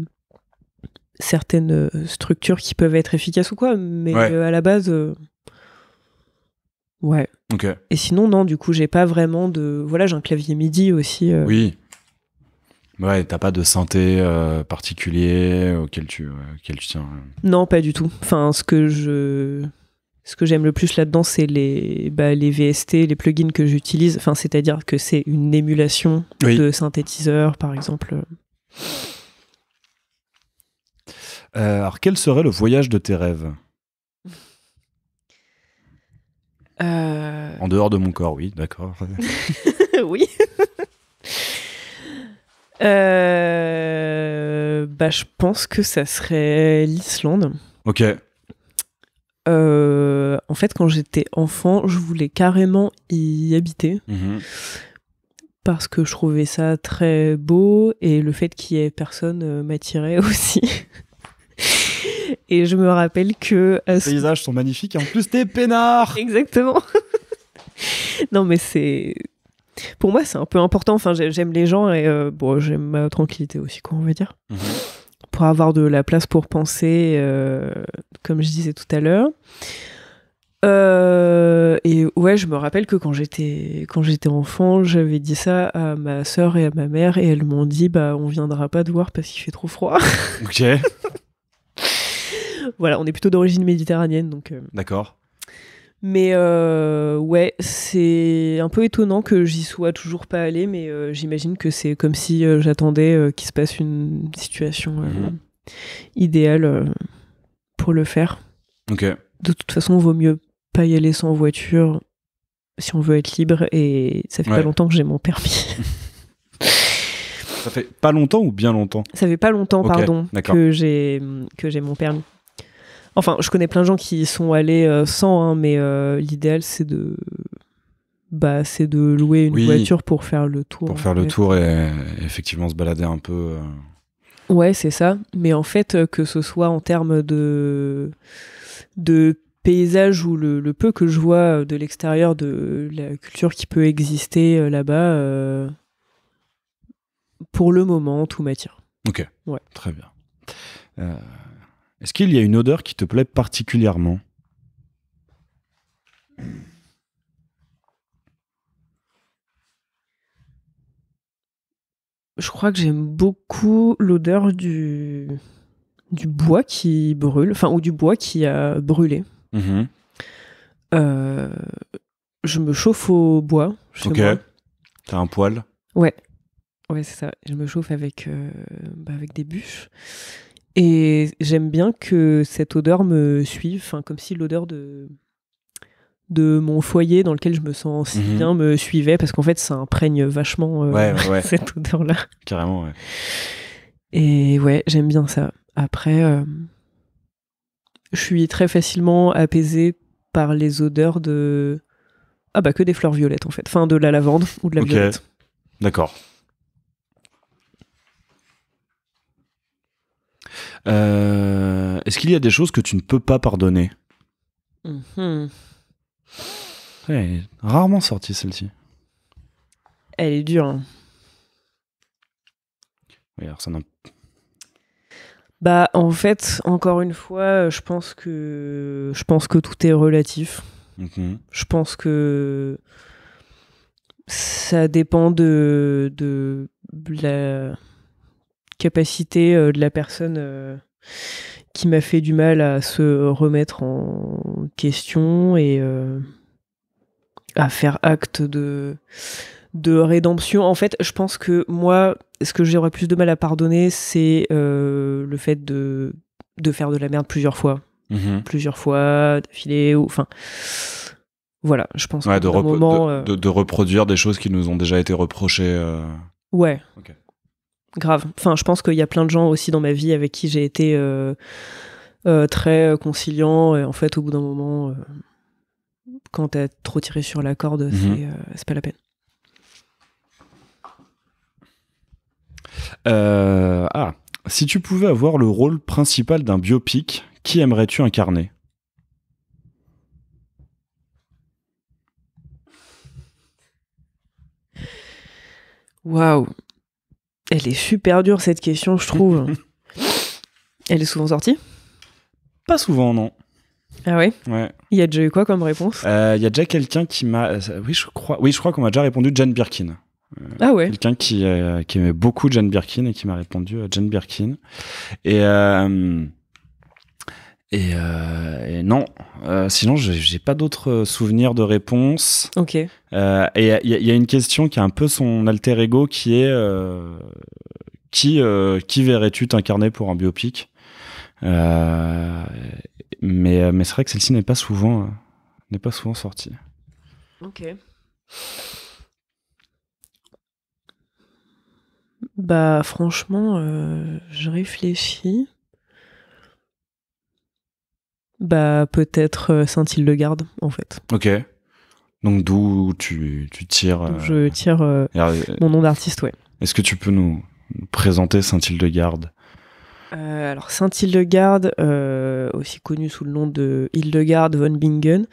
certaines structures qui peuvent être efficaces ou quoi, mais à la base... ouais. Ok. Et sinon, non, du coup, j'ai pas vraiment de... Voilà, j'ai un clavier MIDI aussi. Oui. Ouais, t'as pas de synthé particulier auquel tu tiens. Non, pas du tout. Enfin, ce que j'aime le plus là-dedans, c'est les VST, les plugins que j'utilise. Enfin, c'est-à-dire que c'est une émulation de synthétiseur, par exemple. Alors, quel serait le voyage de tes rêves ? En dehors de mon corps, oui, d'accord. Oui. Je pense que ça serait l'Islande. Ok. En fait, quand j'étais enfant, je voulais carrément y habiter. Parce que je trouvais ça très beau et le fait qu'il y ait personne m'attirait aussi. Et je me rappelle que... Les paysages sont magnifiques et en plus t'es peinard. Exactement. Non mais c'est... Pour moi c'est un peu important, enfin j'aime les gens et j'aime ma tranquillité aussi, quoi, on va dire. Pour avoir de la place pour penser, comme je disais tout à l'heure. Et ouais, je me rappelle que quand j'étais enfant, j'avais dit ça à ma sœur et à ma mère et elles m'ont dit on viendra pas te voir parce qu'il fait trop froid. Ok. Voilà, on est plutôt d'origine méditerranéenne, donc... D'accord. Mais ouais, c'est un peu étonnant que j'y sois toujours pas allée, mais j'imagine que c'est comme si j'attendais qu'il se passe une situation idéale pour le faire. Ok. De toute façon, vaut mieux pas y aller sans voiture si on veut être libre, et ça fait pas longtemps que j'ai mon permis. Ça fait pas longtemps ou bien longtemps ? Ça fait pas longtemps, pardon, que j'ai mon permis. Enfin, je connais plein de gens qui sont allés sans, hein, mais l'idéal, c'est de louer une voiture pour faire le tour. Pour faire le tour et effectivement se balader un peu. Ouais, c'est ça. Mais en fait, que ce soit en termes de paysage ou le peu que je vois de l'extérieur de la culture qui peut exister là-bas, pour le moment, tout m'attire. Ok, ouais. Très bien. Est-ce qu'il y a une odeur qui te plaît particulièrement ? Je crois que j'aime beaucoup l'odeur du bois qui brûle, enfin, ou du bois qui a brûlé. Je me chauffe au bois chez moi. T'as un poêle ? Ouais, c'est ça. Je me chauffe avec des bûches. Et j'aime bien que cette odeur me suive, comme si l'odeur de mon foyer dans lequel je me sens si bien me suivait, parce qu'en fait ça imprègne vachement cette odeur-là. Carrément, ouais. Et ouais, j'aime bien ça. Après, je suis très facilement apaisée par les odeurs de... que des fleurs violettes en fait. Enfin, de la lavande ou de la violette. D'accord. Est-ce qu'il y a des choses que tu ne peux pas pardonner ? Ouais, rarement sortie celle-ci. Elle est dure. Hein. Oui, alors ça en fait, encore une fois, je pense que tout est relatif. Je pense que ça dépend de la capacité de la personne qui m'a fait du mal à se remettre en question et à faire acte de rédemption. En fait, je pense que moi, ce que j'aurais plus de mal à pardonner, c'est le fait de faire de la merde plusieurs fois. Plusieurs fois, d'affilée, enfin... Voilà, je pense que de reproduire des choses qui nous ont déjà été reprochées. Ouais. Okay. Grave. Enfin, je pense qu'il y a plein de gens aussi dans ma vie avec qui j'ai été très conciliant. Et en fait, au bout d'un moment, quand t'as trop tiré sur la corde, c'est pas la peine. Si tu pouvais avoir le rôle principal d'un biopic, qui aimerais-tu incarner? Waouh. Elle est super dure cette question, je trouve. Elle est souvent sortie? Pas souvent, non. Ah ouais? Ouais. Il y a déjà eu quoi comme réponse? Il y a déjà quelqu'un qui m'a... Oui, je crois qu'on m'a déjà répondu Jane Birkin. Ah ouais? Quelqu'un qui aimait beaucoup Jane Birkin et qui m'a répondu Jane Birkin. Et non, sinon j'ai pas d'autres souvenirs de réponse. Ok. Et il y a une question qui a un peu son alter ego qui est qui verrais-tu t'incarner pour un biopic? Mais c'est vrai que celle-ci n'est pas souvent sortie. Ok. Bah franchement, je réfléchis. Bah peut-être Saint-Hildegarde en fait. Ok. Donc d'où tu tires. Donc, je tire mon nom d'artiste, ouais. Est-ce que tu peux nous présenter Saint-Hildegarde? Alors Saint-Hildegarde, aussi connu sous le nom de Hildegard von Bingen,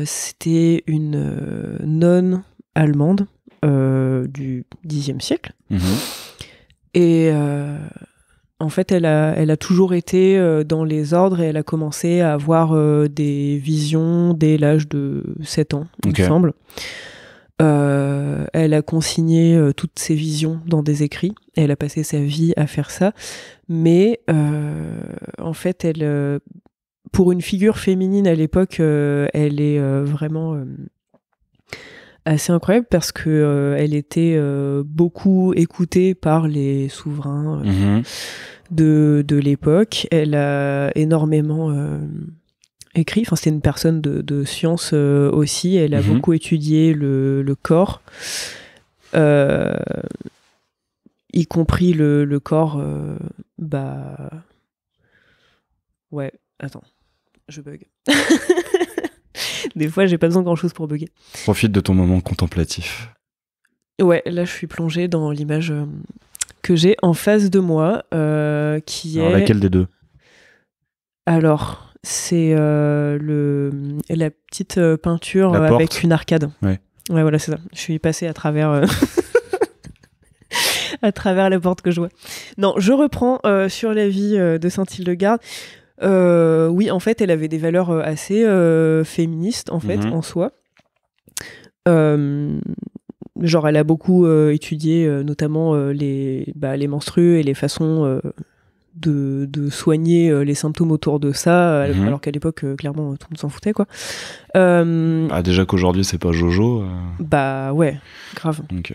c'était une nonne allemande du Xe siècle. Et en fait, elle a toujours été dans les ordres et elle a commencé à avoir des visions dès l'âge de 7 ans, il me semble. Elle a consigné toutes ses visions dans des écrits et elle a passé sa vie à faire ça. Mais en fait, elle, pour une figure féminine à l'époque, elle est vraiment assez incroyable parce que elle était beaucoup écoutée par les souverains de l'époque. Elle a énormément écrit, enfin c'était une personne de science aussi, elle a beaucoup étudié le corps, y compris le corps, ouais, attends, je bug. Des fois j'ai pas besoin de grand chose pour bugger. Profite de ton moment contemplatif. Ouais, là je suis plongée dans l'image que j'ai en face de moi, qui est... Laquelle des deux? Alors, c'est la petite peinture avec une arcade. Ouais, voilà, c'est ça. Je suis passée à travers à travers la porte que je vois. Non, je reprends sur la vie de Saint-Hildegarde. Oui, en fait, elle avait des valeurs assez féministes, en fait, en soi. Genre, elle a beaucoup étudié notamment les menstrues et les façons de soigner les symptômes autour de ça, alors qu'à l'époque, clairement, tout le monde s'en foutait, quoi. Déjà qu'aujourd'hui, c'est pas Jojo. Bah ouais, grave. Donc,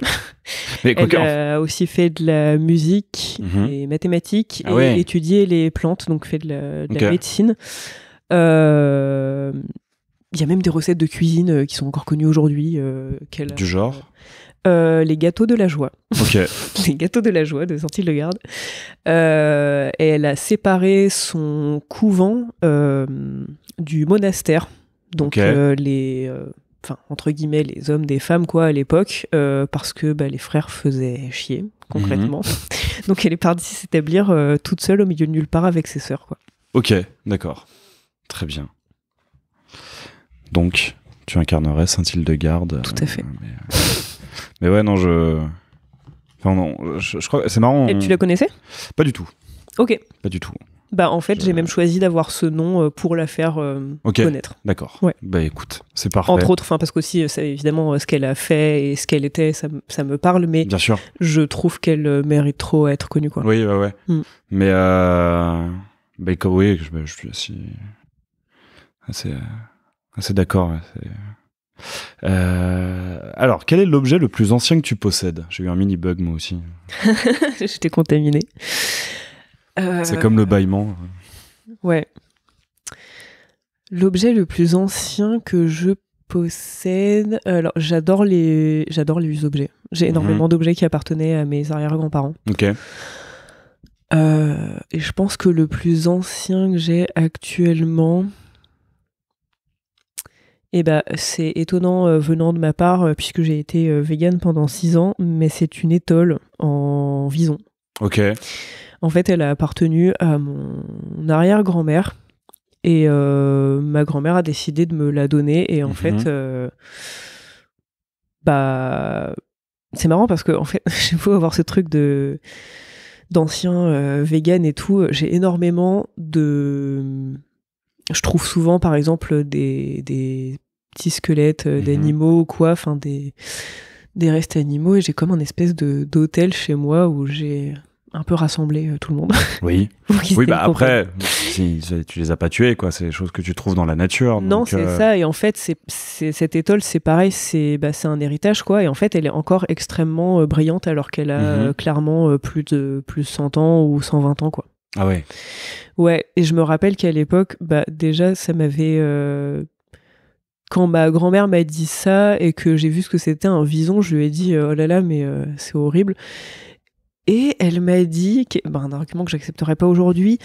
mais elle a aussi fait de la musique et mathématiques et étudié les plantes, donc fait de la médecine. Il y a même des recettes de cuisine qui sont encore connues aujourd'hui. Du genre les gâteaux de la joie. Ok. Les gâteaux de la joie de Saint-Hildegarde. Et elle a séparé son couvent du monastère. Donc entre guillemets, les hommes des femmes, quoi, à l'époque, parce que les frères faisaient chier, concrètement. Donc elle est partie s'établir toute seule au milieu de nulle part avec ses sœurs, quoi. Ok, d'accord. Très bien. Donc, tu incarnerais Saint-Hildegarde. Tout à fait. Mais ouais, non, je crois que c'est marrant. Et tu la connaissais ? Pas du tout. Ok. Pas du tout. Bah en fait, j'ai même choisi d'avoir ce nom pour la faire connaître. D'accord. Ouais. Bah écoute, c'est parfait. Entre autres, parce qu'aussi, évidemment, ce qu'elle a fait et ce qu'elle était, ça me parle, mais bien sûr. Je trouve qu'elle mérite trop à être connue, quoi. Oui, ouais. Mais oui, je suis assez d'accord. Alors, quel est l'objet le plus ancien que tu possèdes ? J'ai eu un mini bug moi aussi. Je t'ai contaminé. C'est comme le bâillement. Ouais. L'objet le plus ancien que je possède... Alors, j'adore les objets. J'ai énormément d'objets qui appartenaient à mes arrière-grands-parents. Ok. Et je pense que le plus ancien que j'ai actuellement... Et bah, c'est étonnant venant de ma part, puisque j'ai été végane pendant 6 ans, mais c'est une étole en vison. Ok. En fait, elle a appartenu à mon arrière-grand-mère. Et ma grand-mère a décidé de me la donner. Et en fait, bah, c'est marrant parce que en fait, j'ai beau avoir ce truc d'ancien vegan et tout, j'ai énormément de... Je trouve souvent, par exemple, des petits squelettes d'animaux ou quoi, enfin des restes animaux, et j'ai comme un espèce d'hôtel chez moi où j'ai un peu rassemblé tout le monde. Oui. Oui, bah après, tu les as pas tués, quoi. C'est des choses que tu trouves dans la nature. Non, donc, c'est ça. Et en fait, cette étole, c'est pareil, c'est un héritage, quoi. Et en fait, elle est encore extrêmement brillante alors qu'elle a clairement plus de 100 ans ou 120 ans, quoi. Ah ouais. Ouais, et je me rappelle qu'à l'époque, bah déjà, ça m'avait... Quand ma grand-mère m'a dit ça et que j'ai vu ce que c'était un vison, je lui ai dit oh là là, mais c'est horrible. Et elle m'a dit, un argument que j'accepterais pas aujourd'hui,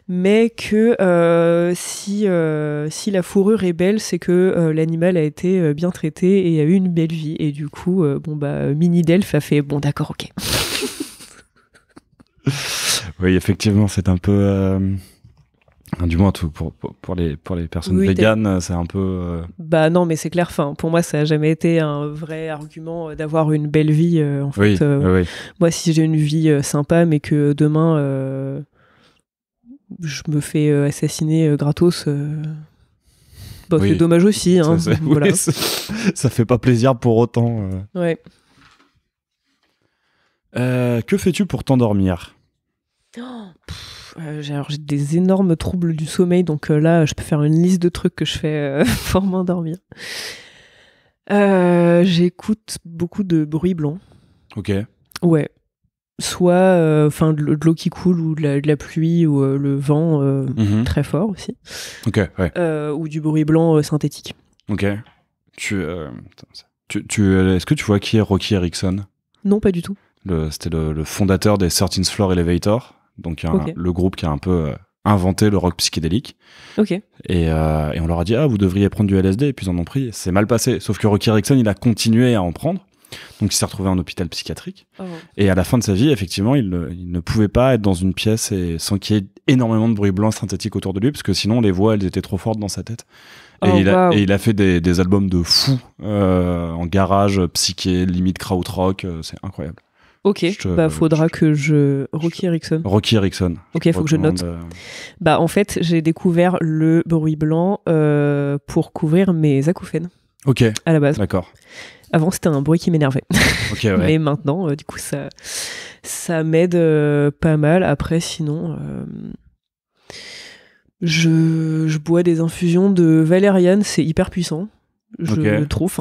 mais que si la fourrure est belle, c'est que l'animal a été bien traité et a eu une belle vie. Et du coup, Mini Delph a fait bon, d'accord, ok. Oui, effectivement, c'est un peu. Du moins, pour les personnes véganes, c'est un peu. Bah non, mais c'est clair. Enfin, pour moi, ça a jamais été un vrai argument d'avoir une belle vie. En fait, oui. Moi, si j'ai une vie sympa, mais que demain je me fais assassiner gratos, c'est dommage aussi. Hein, voilà. Oui, ça fait pas plaisir pour autant. Ouais. Que fais-tu pour t'endormir ? J'ai des énormes troubles du sommeil, donc là, je peux faire une liste de trucs que je fais pour m'endormir. J'écoute beaucoup de bruit blanc. Ok. Ouais. Soit de l'eau qui coule, ou de la pluie, ou le vent très fort aussi. Ok, ouais. Ou du bruit blanc synthétique. Ok. Est-ce que tu vois qui est Rocky Erickson ? Non, pas du tout. C'était le fondateur des 13th Floor Elevator, donc le groupe qui a un peu inventé le rock psychédélique. Ok. Et on leur a dit vous devriez prendre du LSD, et puis ils en ont pris. C'est mal passé. Sauf que Rocky Erickson, il a continué à en prendre. Donc il s'est retrouvé en hôpital psychiatrique. Oh. Et à la fin de sa vie, effectivement, il ne pouvait pas être dans une pièce sans qu'il y ait énormément de bruit blanc synthétique autour de lui, parce que sinon les voix, elles étaient trop fortes dans sa tête. Et il a fait des albums de fou en garage, psyché, limite krautrock. C'est incroyable. Ok, faudra que je... Rocky Erickson. Ok, faut que je note. En fait, j'ai découvert le bruit blanc pour couvrir mes acouphènes. Ok. À la base. D'accord. Avant, c'était un bruit qui m'énervait. Ok, ouais. Mais maintenant, du coup, ça m'aide pas mal. Après, sinon, je bois des infusions de valériane. C'est hyper puissant, je trouve.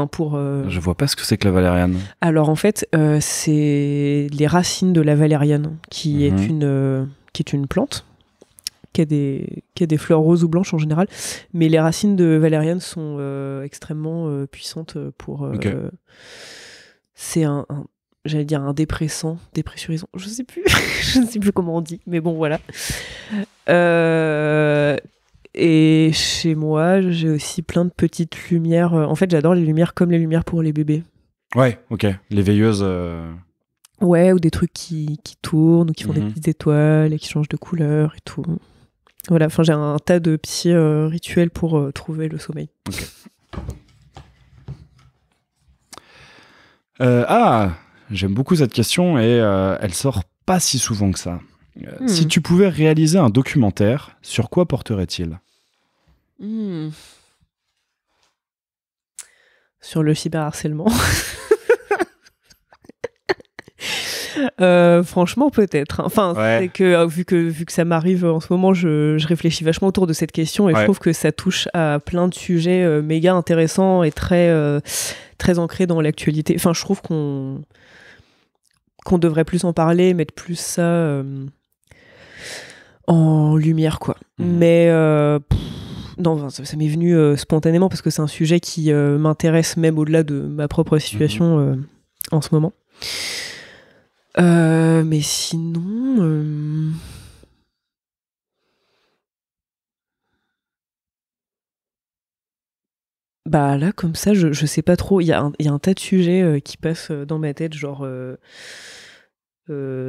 Je vois pas ce que c'est que la valériane. Alors, en fait, c'est les racines de la valériane, qui est une plante qui a des fleurs roses ou blanches en général, mais les racines de valériane sont extrêmement puissantes pour... c'est j'allais dire un dépressurisant, je sais plus comment on dit, mais bon, voilà. Et chez moi, j'ai aussi plein de petites lumières. En fait, j'adore les lumières comme les lumières pour les bébés. Ouais, ok. Les veilleuses... Ouais, ou des trucs qui tournent, ou qui font des petites étoiles, et qui changent de couleur et tout. Voilà, enfin j'ai un tas de petits rituels pour trouver le sommeil. Okay. J'aime beaucoup cette question et elle sort pas si souvent que ça. Si tu pouvais réaliser un documentaire, sur quoi porterait-il ? Sur le cyberharcèlement. Franchement, peut-être. Enfin, c'est que vu que ça m'arrive en ce moment, je réfléchis vachement autour de cette question et je trouve que ça touche à plein de sujets méga intéressants et très ancrés dans l'actualité. Enfin, je trouve qu'on devrait plus en parler, mettre plus ça en lumière, quoi. Mais non, ça m'est venu spontanément parce que c'est un sujet qui m'intéresse même au-delà de ma propre situation en ce moment. Mais sinon... Bah là, comme ça, je sais pas trop. Il y a un tas de sujets qui passent dans ma tête, genre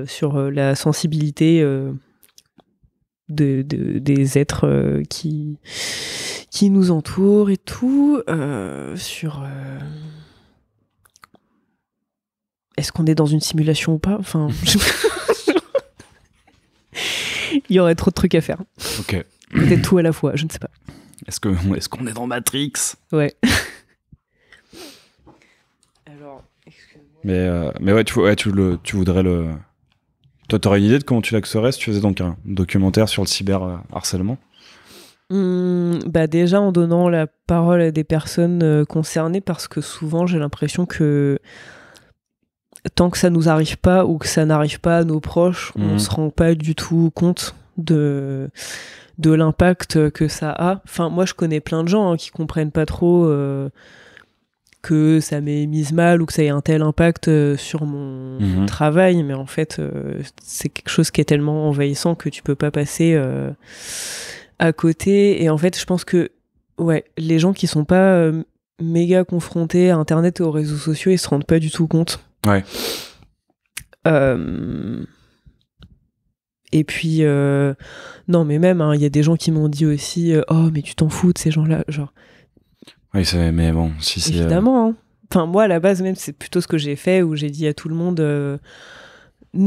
sur la sensibilité des êtres qui nous entourent et tout. Sur est-ce qu'on est dans une simulation ou pas? Enfin, il y aurait trop de trucs à faire. Ok. Peut-être tout à la fois, je ne sais pas. Est-ce qu'on est dans Matrix? Ouais. Alors, excuse-moi. Mais ouais, tu voudrais le... Toi, t'aurais une idée de comment tu l'axerais si tu faisais donc un documentaire sur le cyberharcèlement? Bah déjà en donnant la parole à des personnes concernées, parce que souvent j'ai l'impression que tant que ça nous arrive pas ou que ça n'arrive pas à nos proches, on se rend pas du tout compte de l'impact que ça a. Enfin, moi je connais plein de gens qui comprennent pas trop que ça m'ait mise mal ou que ça ait un tel impact sur mon travail, mais en fait c'est quelque chose qui est tellement envahissant que tu peux pas passer à côté. Et en fait je pense que ouais, les gens qui sont pas méga confrontés à internet et aux réseaux sociaux, ils se rendent pas du tout compte. Ouais. Et puis non, mais même il y a des gens qui m'ont dit aussi oh mais tu t'en fous de ces gens-là, genre. Oui, mais bon, si c'est... Évidemment, hein. Enfin, moi, à la base, même, c'est plutôt ce que j'ai fait, où j'ai dit à tout le monde ne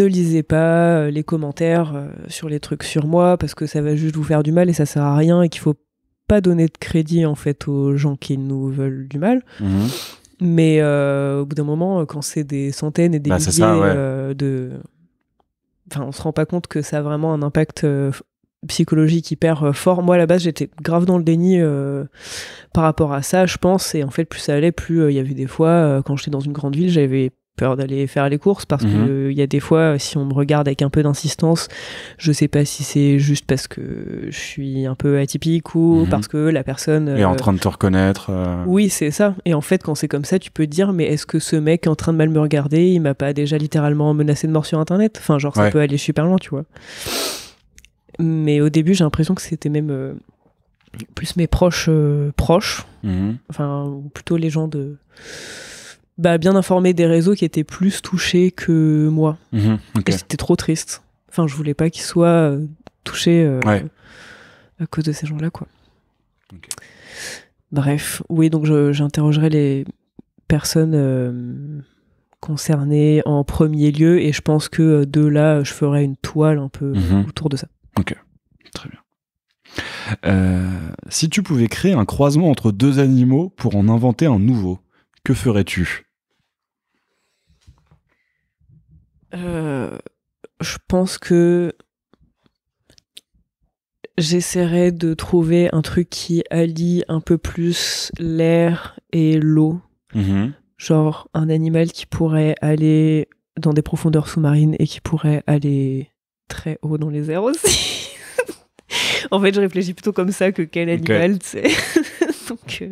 lisez pas les commentaires sur les trucs sur moi, parce que ça va juste vous faire du mal et ça sert à rien, et qu'il faut pas donner de crédit, en fait, aux gens qui nous veulent du mal. Mais au bout d'un moment, quand c'est des centaines et des milliers de... Enfin, on se rend pas compte que ça a vraiment un impact psychologique hyper fort. Moi, à la base, j'étais grave dans le déni par rapport à ça, je pense. Et en fait, plus ça allait, plus il y avait des fois, quand j'étais dans une grande ville, j'avais peur d'aller faire les courses, parce que il y a des fois, si on me regarde avec un peu d'insistance, je sais pas si c'est juste parce que je suis un peu atypique ou parce que la personne est en train de te reconnaître. Oui, c'est ça. Et en fait, quand c'est comme ça, tu peux te dire, mais est-ce que ce mec est en train de mal me regarder, il m'a pas déjà littéralement menacé de mort sur internet? Enfin, genre, ça peut aller super loin, tu vois. Mais au début, j'ai l'impression que c'était même plus mes proches, enfin, ou plutôt les gens bien informés des réseaux qui étaient plus touchés que moi. Et c'était trop triste. Enfin, je voulais pas qu'ils soient touchés à cause de ces gens-là, quoi. Bref, oui, donc j'interrogerai les personnes concernées en premier lieu, et je pense que de là, je ferai une toile un peu autour de ça. Ok, très bien. Si tu pouvais créer un croisement entre deux animaux pour en inventer un nouveau, que ferais-tu? Je pense que j'essaierai de trouver un truc qui allie un peu plus l'air et l'eau. Genre un animal qui pourrait aller dans des profondeurs sous-marines et qui pourrait aller très haut dans les airs aussi. En fait, je réfléchis plutôt comme ça que quel animal, tu sais. Donc,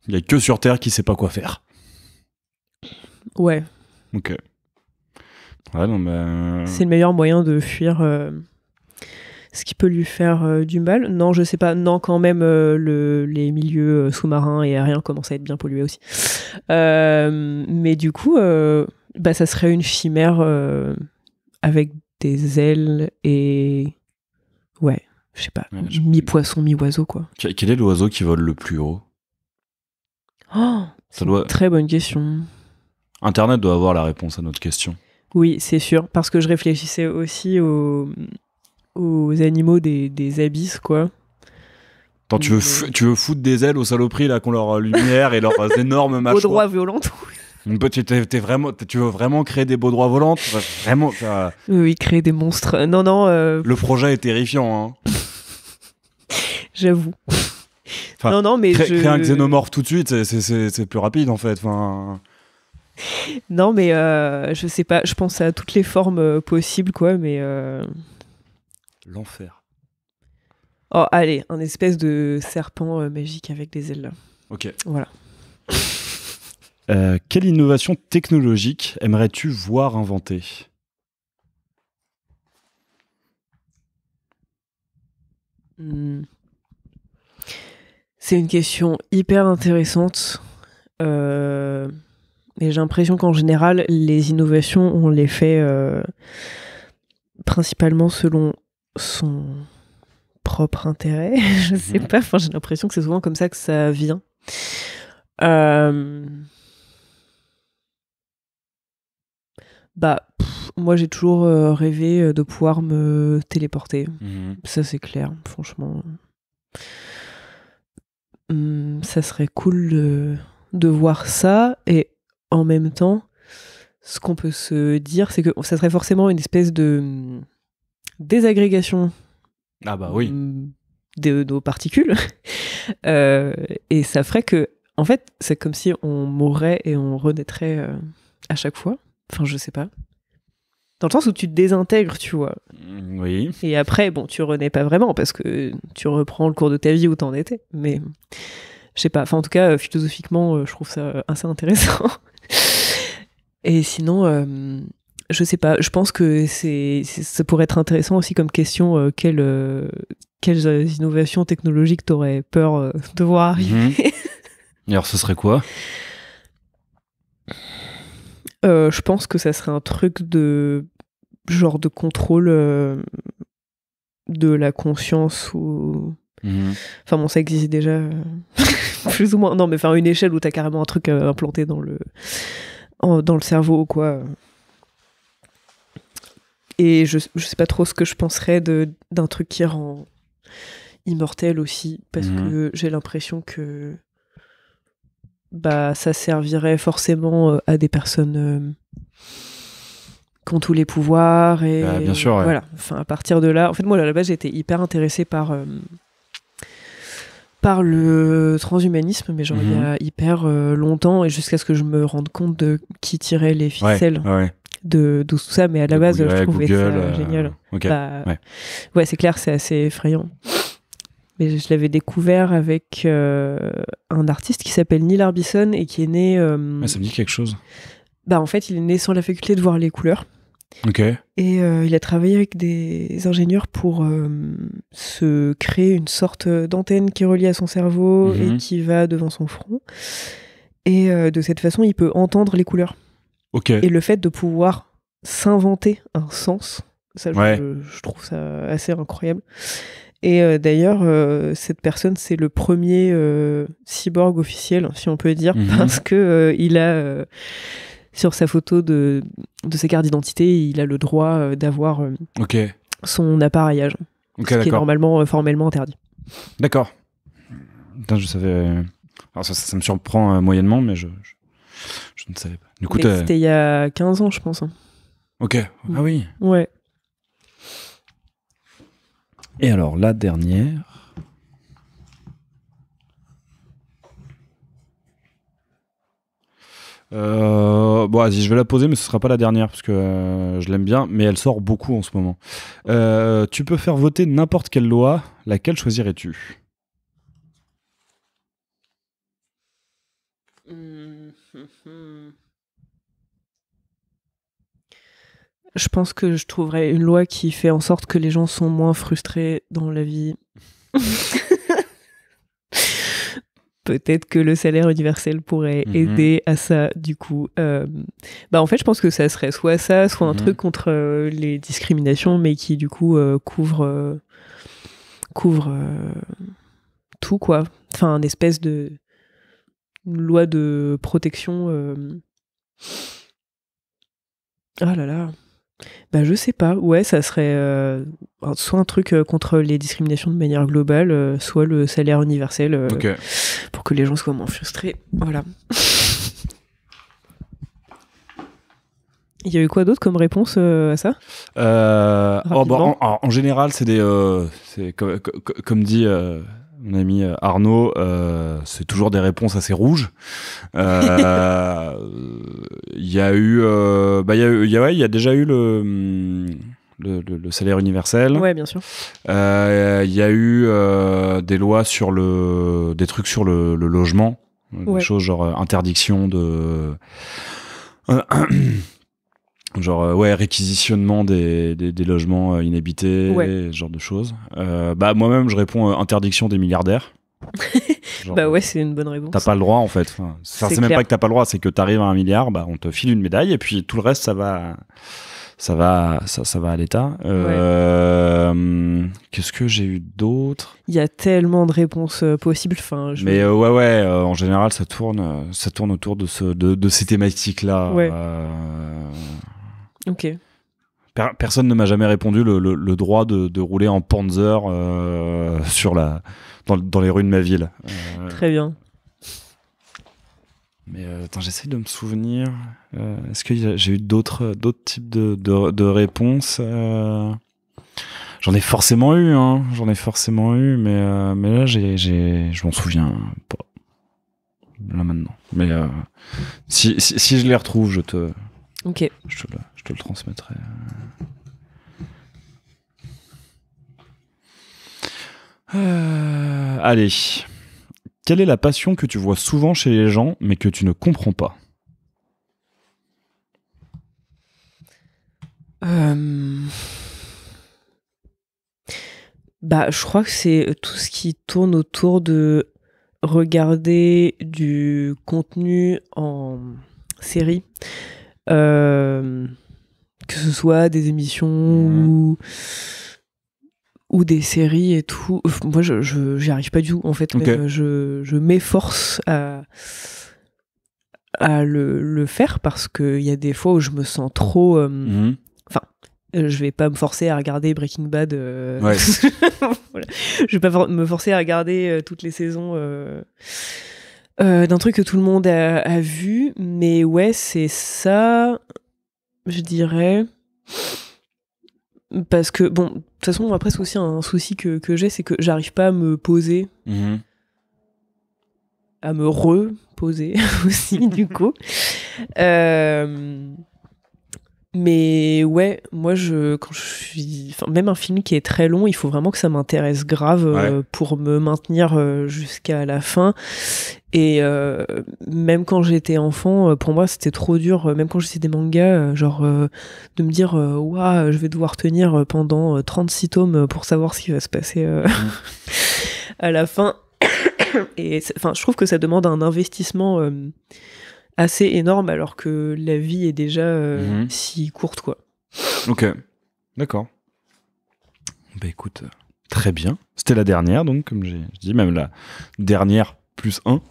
il y a que sur Terre qui sait pas quoi faire. Ouais. Ok. Ouais, non, mais... C'est le meilleur moyen de fuir ce qui peut lui faire du mal. Non, je sais pas. Non, quand même, les milieux sous-marins et aériens commencent à être bien pollués aussi. Mais du coup, ça serait une chimère avec des ailes et... Ouais, je sais pas. Mi-poisson, mi-oiseau, quoi. Quel est l'oiseau qui vole le plus haut? C'est une très bonne question. Internet doit avoir la réponse à notre question. Oui, c'est sûr. Parce que je réfléchissais aussi aux animaux des abysses, quoi. Attends, tu veux foutre des ailes aux saloperies là, qui ont leur lumière et leurs énormes mâchoires. Beaux droits volants. Tu veux vraiment créer des beaux droits volants? Vraiment. Oui, créer des monstres. Non. Le projet est terrifiant, hein. J'avoue. Enfin, non, mais créer un xénomorphe tout de suite, c'est plus rapide en fait. Enfin. Non, mais je sais pas. Je pense à toutes les formes possibles, quoi. Mais l'enfer. Oh, allez, un espèce de serpent magique avec des ailes. Ok. Voilà. Quelle innovation technologique aimerais-tu voir inventée? C'est une question hyper intéressante. Et j'ai l'impression qu'en général, les innovations, on les fait principalement selon son propre intérêt. Je sais pas, enfin, j'ai l'impression que c'est souvent comme ça que ça vient. Moi, j'ai toujours rêvé de pouvoir me téléporter. Ça, c'est clair, franchement. Ça serait cool de voir ça. Et en même temps, ce qu'on peut se dire, c'est que ça serait forcément une espèce de désagrégation de nos particules. Et ça ferait que, en fait, c'est comme si on mourrait et on renaîtrait à chaque fois. Enfin, je sais pas. Dans le sens où tu te désintègres, tu vois. Oui. Et après, bon, tu renais pas vraiment parce que tu reprends le cours de ta vie où t'en étais. Mais je sais pas. Enfin, en tout cas, philosophiquement, je trouve ça assez intéressant. Et sinon, je sais pas. Je pense que ça pourrait être intéressant aussi comme question. Quelles innovations technologiques t'aurais peur de voir arriver? Et alors, ce serait quoi? Je pense que ça serait un truc de genre de contrôle de la conscience ou enfin bon, ça existe déjà plus ou moins. Non, mais enfin une échelle où t'as carrément un truc implanté dans le cerveau, quoi. Et je sais pas trop ce que je penserais d'un truc qui rend immortel aussi, parce que j'ai l'impression que ça servirait forcément à des personnes qui ont tous les pouvoirs et bien sûr, ouais. Voilà. Enfin, à partir de là, en fait, moi à la base j'étais hyper intéressée par le transhumanisme, mais genre il y a hyper longtemps, et jusqu'à ce que je me rende compte de qui tirait les ficelles de tout ça, mais à la base je trouvais ça génial. Ouais, c'est clair, c'est assez effrayant. Mais je l'avais découvert avec un artiste qui s'appelle Neil Harbisson et qui est né... ça me dit quelque chose. En fait, il est né sans la faculté de voir les couleurs. Ok. Et il a travaillé avec des ingénieurs pour se créer une sorte d'antenne qui est reliée à son cerveau et qui va devant son front. Et de cette façon, il peut entendre les couleurs. Ok. Et le fait de pouvoir s'inventer un sens, ça, je trouve ça assez incroyable. Et d'ailleurs, cette personne, c'est le premier cyborg officiel, si on peut dire, parce que il a, sur sa photo de sa carte d'identité, il a le droit d'avoir son appareillage, ce qui est normalement formellement interdit. D'accord. Putain, je savais... Alors ça me surprend moyennement, mais je ne savais pas. Du coup, c'était il y a 15 ans, je pense. Ok. Ah oui. Ouais. Et alors, la dernière... vas-y, je vais la poser, mais ce sera pas la dernière, parce que je l'aime bien, mais elle sort beaucoup en ce moment. Tu peux faire voter n'importe quelle loi, laquelle choisirais-tu ? Je pense que je trouverais une loi qui fait en sorte que les gens sont moins frustrés dans la vie. Peut-être que le salaire universel pourrait aider à ça, du coup. En fait, je pense que ça serait soit ça, soit un truc contre les discriminations, mais qui, du coup, couvre tout, quoi. Enfin, une espèce de loi de protection. Ah là là. Je sais pas. Ouais, ça serait soit un truc contre les discriminations de manière globale, soit le salaire universel pour que les gens soient moins frustrés. Voilà. Il y a eu quoi d'autre comme réponse à ça ? En général, c'est comme dit mon ami Arnaud, c'est toujours des réponses assez rouges. Il y a eu, il y a déjà eu le salaire universel. Ouais, bien sûr. Il y a eu des lois sur des trucs sur le logement, des choses genre interdiction de réquisitionnement des logements inhabités, ce genre de choses. Moi-même, je réponds interdiction des milliardaires. Genre, Bah ouais, c'est une bonne réponse. t'as pas le droit en fait. Enfin, c'est même pas que t'as pas le droit, c'est que t'arrives à 1 milliard, bah on te file une médaille et puis tout le reste ça va à l'État. Qu'est-ce que j'ai eu d'autre? Il y a tellement de réponses possibles. Enfin, Mais ouais, en général ça tourne autour de ces thématiques-là. Ouais. Ok. Personne ne m'a jamais répondu le droit de rouler en Panzer dans les rues de ma ville. Très bien. Mais attends, j'essaie de me souvenir. Est-ce que j'ai eu d'autres types de réponses? J'en ai forcément eu, mais là je m'en souviens pas. Là maintenant. Mais si je les retrouve, je te le transmettrai. Allez. Quelle est la passion que tu vois souvent chez les gens, mais que tu ne comprends pas? Bah, je crois que c'est tout ce qui tourne autour de regarder du contenu en série. Que ce soit des émissions ou des séries et tout. Moi, j'y arrive pas du tout, en fait. Okay. Mais, je m'efforce à le faire parce qu'il y a des fois où je me sens trop... je vais pas me forcer à regarder Breaking Bad. Ouais. Voilà. Je vais pas me forcer à regarder toutes les saisons d'un truc que tout le monde a vu. Mais ouais, c'est ça, je dirais. Parce que, bon, de toute façon, après, c'est aussi un souci que j'ai, c'est que j'arrive pas à me poser, à me reposer aussi, du coup. Mais ouais, moi, quand je suis... Enfin, même un film qui est très long, il faut vraiment que ça m'intéresse grave pour me maintenir jusqu'à la fin. Et même quand j'étais enfant, pour moi, c'était trop dur. Même quand j'étais des mangas, de me dire ouah, je vais devoir tenir pendant 36 tomes pour savoir ce qui va se passer à la fin. Et je trouve que ça demande un investissement assez énorme alors que la vie est déjà si courte, quoi. Ok, d'accord. Bah écoute, très bien. C'était la dernière, donc, comme j'ai dit, même la dernière plus 1.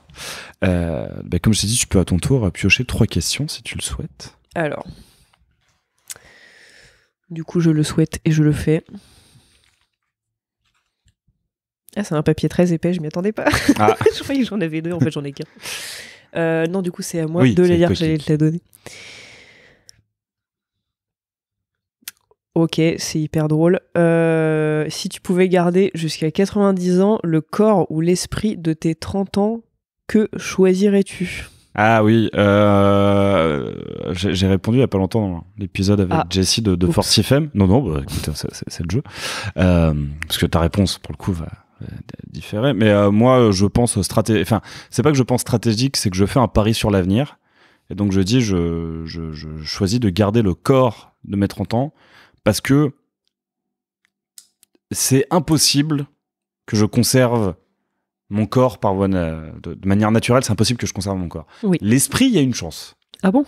Comme je t'ai dit, tu peux à ton tour piocher 3 questions si tu le souhaites. Alors, du coup, je le souhaite et je le fais. Ah, c'est un papier très épais, je m'y attendais pas. Ah. Je croyais que j'en avais 2, en fait, j'en ai qu'un. Non, du coup, c'est à moi de les lire, j'allais te la donner. Ok, c'est hyper drôle. Si tu pouvais garder jusqu'à 90 ans le corps ou l'esprit de tes 30 ans, que choisirais-tu ? Ah oui, j'ai répondu il y a pas longtemps dans l'épisode avec Jessie de Force FM. Non, bah, écoute, c'est le jeu. Parce que ta réponse, pour le coup, va différer. Mais moi, je pense stratégique. Enfin, c'est pas que je pense stratégique, c'est que je fais un pari sur l'avenir. Et donc, je dis, je choisis de garder le corps de mes 30 ans parce que c'est impossible que je conserve mon corps par voie de manière naturelle. C'est impossible que je conserve mon corps. Oui. L'esprit, il y a une chance. Ah bon ?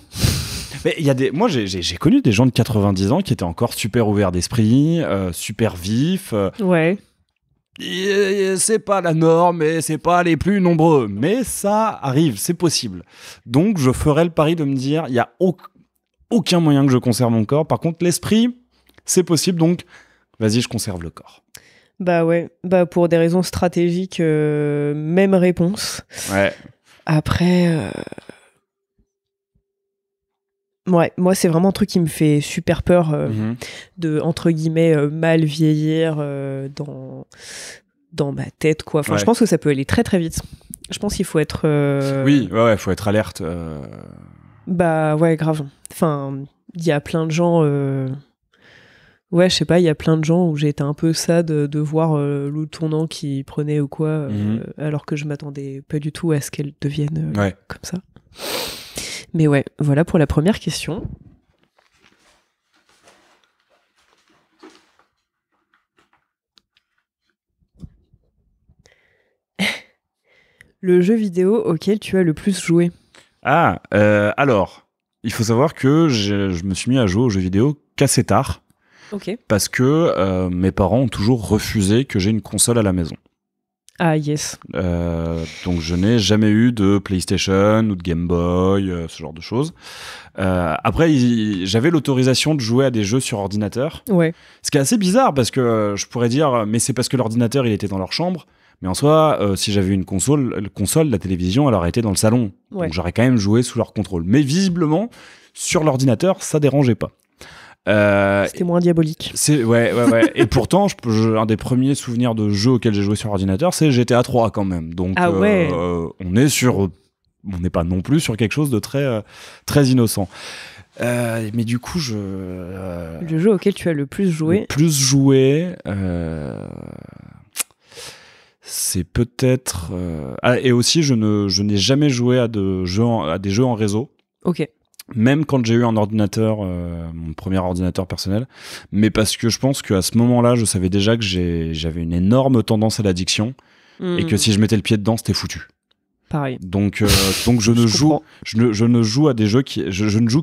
Mais il y a moi, j'ai connu des gens de 90 ans qui étaient encore super ouverts d'esprit, super vifs. Ouais. C'est pas la norme et c'est pas les plus nombreux, mais ça arrive, c'est possible. Donc je ferai le pari de me dire, il y a aucun moyen que je conserve mon corps. Par contre, l'esprit, c'est possible, donc vas-y, je conserve le corps. Bah ouais, bah pour des raisons stratégiques, même réponse. Ouais. Après, ouais, moi c'est vraiment un truc qui me fait super peur de, entre guillemets, mal vieillir dans ma tête, quoi. Enfin, je pense que ça peut aller très très vite. Je pense qu'il faut être... Oui, ouais, faut être alerte. Bah ouais, grave. Enfin, il y a plein de gens... Ouais, je sais pas, il y a plein de gens où j'ai été un peu sad de voir le tournant qu'ils prenaient ou quoi, alors que je m'attendais pas du tout à ce qu'elles deviennent comme ça. Mais ouais, voilà pour la première question. Le jeu vidéo auquel tu as le plus joué? Alors, il faut savoir que je me suis mis à jouer aux jeux vidéo qu'assez tard. Ok. Parce que mes parents ont toujours refusé que j'ai une console à la maison. Ah, yes. Donc je n'ai jamais eu de PlayStation ou de Game Boy, ce genre de choses. Après, j'avais l'autorisation de jouer à des jeux sur ordinateur. Ouais. Ce qui est assez bizarre parce que je pourrais dire, mais c'est parce que l'ordinateur il était dans leur chambre. Mais en soi, si j'avais une console, la télévision, elle aurait été dans le salon. Ouais. Donc j'aurais quand même joué sous leur contrôle. Mais visiblement, sur l'ordinateur, ça dérangeait pas. C'était moins diabolique. Ouais. Et pourtant, un des premiers souvenirs de jeux auxquels j'ai joué sur ordinateur, c'est GTA 3 quand même. Donc, ouais. On n'est pas non plus sur quelque chose de très, très innocent. Mais du coup, le jeu auquel tu as le plus joué? C'est peut-être. Et aussi, je n'ai jamais joué à des jeux en réseau. Ok. Même quand j'ai eu un ordinateur, mon premier ordinateur personnel, mais parce que je pense qu'à ce moment-là, je savais déjà que j'avais une énorme tendance à l'addiction et que si je mettais le pied dedans, c'était foutu. Pareil. Donc je ne joue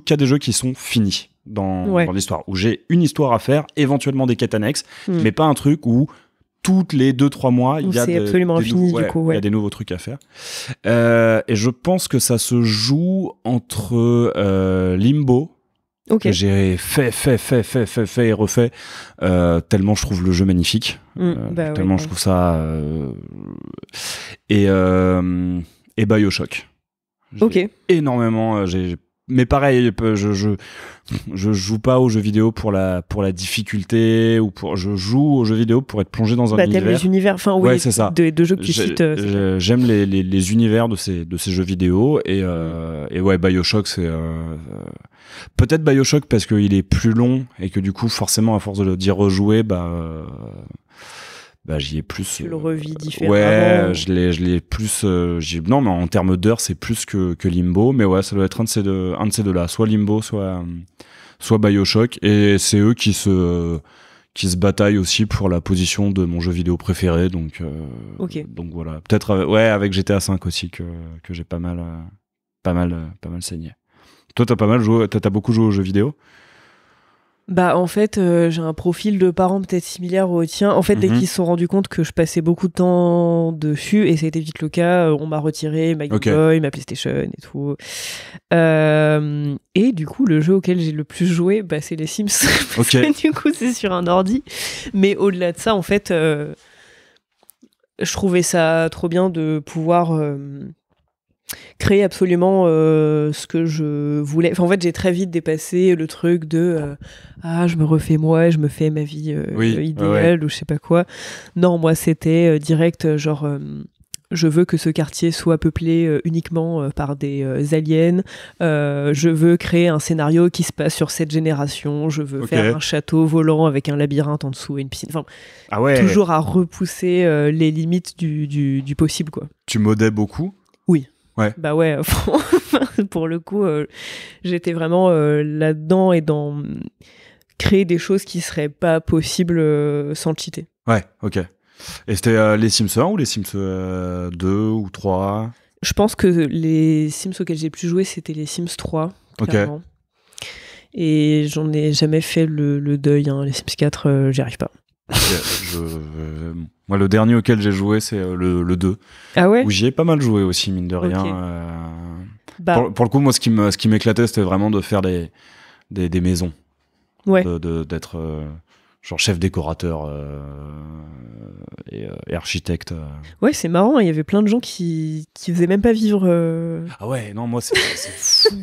qu'à des jeux qui sont finis dans l'histoire, où j'ai une histoire à faire, éventuellement des quêtes annexes, mais pas un truc où toutes les 2-3 mois, il y a des nouveaux trucs à faire. Et je pense que ça se joue entre Limbo, que j'ai fait et refait, tellement je trouve le jeu magnifique. Tellement je trouve ça... Et BioShock. Énormément... Mais pareil, je joue pas aux jeux vidéo pour la difficulté je joue aux jeux vidéo pour être plongé dans un univers. T'aimes les univers, c'est ça. De jeux que tu cites. J'aime les univers de ces jeux vidéo et BioShock c'est peut-être BioShock parce qu'il est plus long et que du coup forcément à force d'y rejouer j'y ai plus. Tu le revis différemment. Ouais, je l'ai plus. Non, mais en termes d'heures, c'est plus que Limbo. Mais ouais, ça doit être un de ces deux-là, soit Limbo, soit BioShock. Et c'est eux qui se bataillent aussi pour la position de mon jeu vidéo préféré. Donc voilà. Peut-être avec GTA 5 aussi que j'ai pas mal saigné. Toi, t'as beaucoup joué aux jeux vidéo? En fait, j'ai un profil de parents peut-être similaire au tien. En fait, dès qu'ils se sont rendus compte que je passais beaucoup de temps dessus, et ça a été vite le cas, on m'a retiré ma Game Boy, ma PlayStation et tout. Et du coup, le jeu auquel j'ai le plus joué, c'est les Sims. Du coup, c'est sur un ordi. Mais au-delà de ça, en fait, je trouvais ça trop bien de pouvoir... créer absolument ce que je voulais. Enfin, en fait, j'ai très vite dépassé le truc de je me refais moi, je me fais ma vie idéale ou je sais pas quoi. Non, moi, c'était direct, genre je veux que ce quartier soit peuplé uniquement par des aliens. Je veux créer un scénario qui se passe sur cette génération. Je veux faire un château volant avec un labyrinthe en dessous et une piscine. Enfin, toujours à repousser les limites du possible, quoi. Tu modais beaucoup? Oui. Ouais. Pour le coup, j'étais vraiment là-dedans et dans créer des choses qui seraient pas possibles sans le cheater. Ouais, ok. Et c'était les Sims 1 ou les Sims 2 ou 3? Je pense que les Sims auxquels j'ai plus joué, c'était les Sims 3, clairement. Et j'en ai jamais fait le deuil. Les Sims 4, j'y arrive pas. Moi, le dernier auquel j'ai joué, c'est le 2. Ah ouais? Où j'y ai pas mal joué aussi, mine de rien. Pour le coup, moi, ce qui m'éclatait, c'était vraiment de faire des maisons. Ouais. D'être genre chef décorateur et architecte. Ouais, c'est marrant, il y avait plein de gens qui faisaient même pas vivre... Ah ouais, non, moi, c'est fou.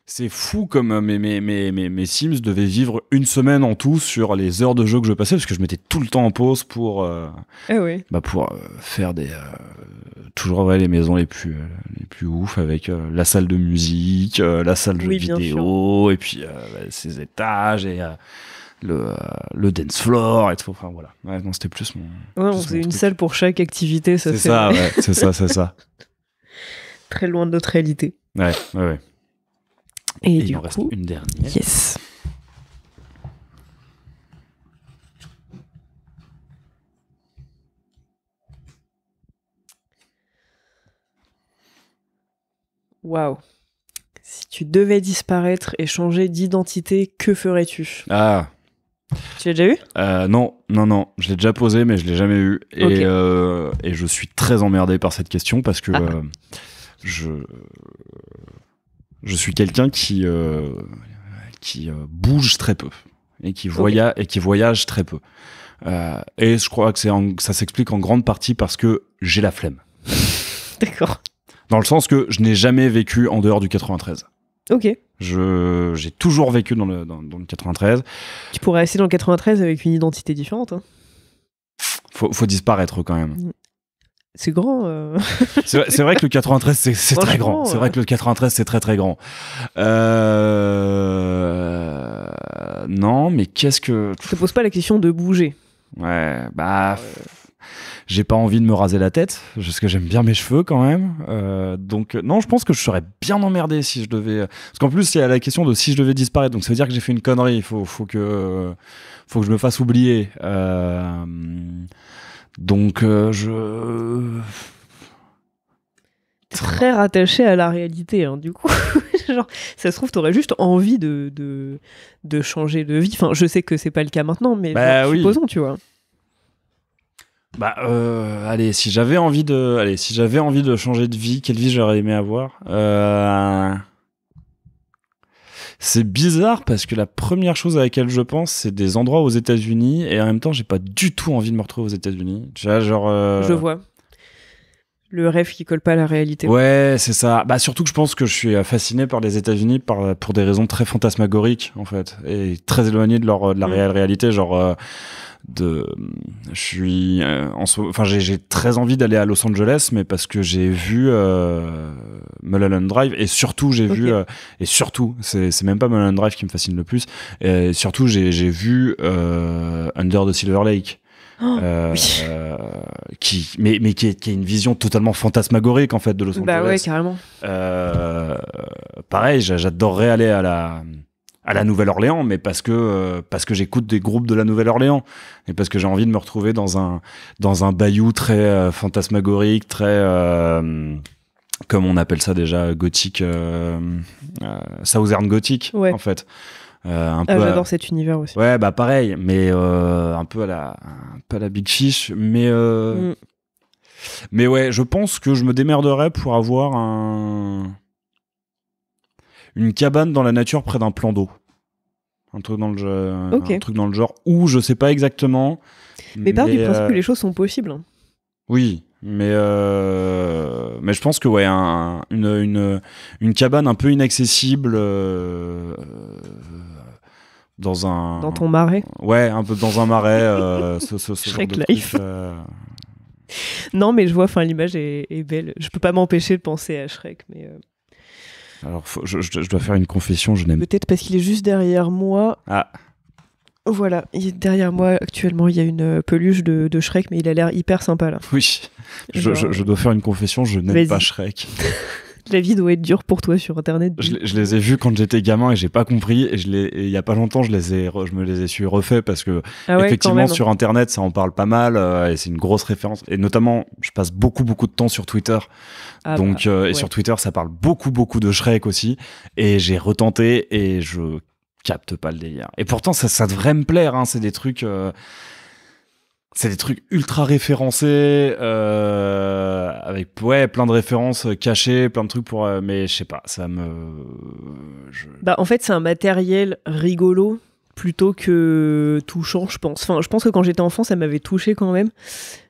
C'est fou comme mes Sims devaient vivre une semaine en tout sur les heures de jeu que je passais parce que je mettais tout le temps en pause pour faire toujours les maisons les plus ouf avec la salle de musique, la salle de jeux vidéo et puis ces étages et le dance floor et tout. Enfin voilà. Ouais, non, c'était plus mon. Ouais, on faisait une salle pour chaque activité. C'est ça, ouais, c'est ça. Très loin de notre réalité. Ouais. Et il du en coup, reste une dernière. Yes. Waouh. Si tu devais disparaître et changer d'identité, que ferais-tu ? Ah. Tu l'as déjà eu ? Non, je l'ai déjà posé, mais je l'ai jamais eu. Et je suis très emmerdé par cette question parce que je suis quelqu'un qui bouge très peu et qui voyage très peu. Et je crois que ça s'explique en grande partie parce que j'ai la flemme. D'accord. Dans le sens que je n'ai jamais vécu en dehors du 93. Ok. J'ai toujours vécu dans le 93. Tu pourrais rester dans le 93 avec une identité différente. Hein. Faut disparaître quand même. C'est grand. C'est vrai que le 93 c'est très grand. C'est vrai que le 93 c'est très très grand. Non, mais qu'est-ce que... Je te pose pas la question de bouger. Ouais, bah... J'ai pas envie de me raser la tête, parce que j'aime bien mes cheveux quand même. Donc, non, je pense que je serais bien emmerdé si je devais... Parce qu'en plus, il y a la question de si je devais disparaître. Donc, ça veut dire que j'ai fait une connerie. Il faut que je me fasse oublier. Donc, T'es très rattaché à la réalité, hein, du coup. Genre, ça se trouve, t'aurais juste envie de changer de vie. Enfin, je sais que c'est pas le cas maintenant, mais supposons, tu vois. Bah, allez, si j'avais envie de changer de vie, quelle vie j'aurais aimé avoir ? C'est bizarre parce que la première chose à laquelle je pense, c'est des endroits aux États-Unis, et en même temps, j'ai pas du tout envie de me retrouver aux États-Unis. Tu vois, genre. Je vois. Le rêve qui colle pas à la réalité. Ouais, c'est ça. Bah, surtout que je pense que je suis fasciné par les États-Unis pour des raisons très fantasmagoriques, en fait, et très éloignées de la réelle réalité, genre. J'ai très envie d'aller à Los Angeles, mais parce que j'ai vu Mulholland Drive, et surtout j'ai vu et surtout c'est même pas Mulholland Drive qui me fascine le plus, et surtout j'ai vu Under the Silver Lake. Qui est une vision totalement fantasmagorique en fait de Los Angeles. Bah ouais, carrément. Pareil, j'adorerais aller à la Nouvelle-Orléans, mais parce que j'écoute des groupes de la Nouvelle-Orléans, et parce que j'ai envie de me retrouver dans un bayou très fantasmagorique, très comme on appelle ça déjà, gothique, Southern gothique, en fait. J'adore cet univers aussi. Ouais, bah pareil, mais un peu à la Big Fish, mais ouais, je pense que je me démerderais pour avoir une cabane dans la nature près d'un plan d'eau. Un truc dans le genre où je sais pas exactement. Mais part du principe que les choses sont possibles. Hein. Oui, mais je pense que ouais, une cabane un peu inaccessible dans ton marais. Ouais, un peu dans un marais. Shrek Life. Non, mais je vois, l'image est belle. Je peux pas m'empêcher de penser à Shrek, mais. Alors, je dois faire une confession, je n'aime pas. Peut-être parce qu'il est juste derrière moi. Ah. Voilà, derrière moi, actuellement, il y a une peluche de Shrek, mais il a l'air hyper sympa, là. Oui, je dois faire une confession, je n'aime pas Shrek. La vie doit être dure pour toi sur Internet. Je les ai vus quand j'étais gamin et j'ai pas compris, et il y a pas longtemps, je me les ai su refaits parce que, effectivement, sur Internet, ça en parle pas mal, et c'est une grosse référence. Et notamment, je passe beaucoup de temps sur Twitter. Et sur Twitter, ça parle beaucoup de Shrek aussi. Et j'ai retenté et je capte pas le délire. Et pourtant, ça devrait me plaire, hein. C'est des trucs ultra référencés, avec plein de références cachées, plein de trucs mais je sais pas, ça me... Bah, en fait, c'est un matériel rigolo plutôt que touchant, je pense. Enfin, je pense que quand j'étais enfant, ça m'avait touché quand même.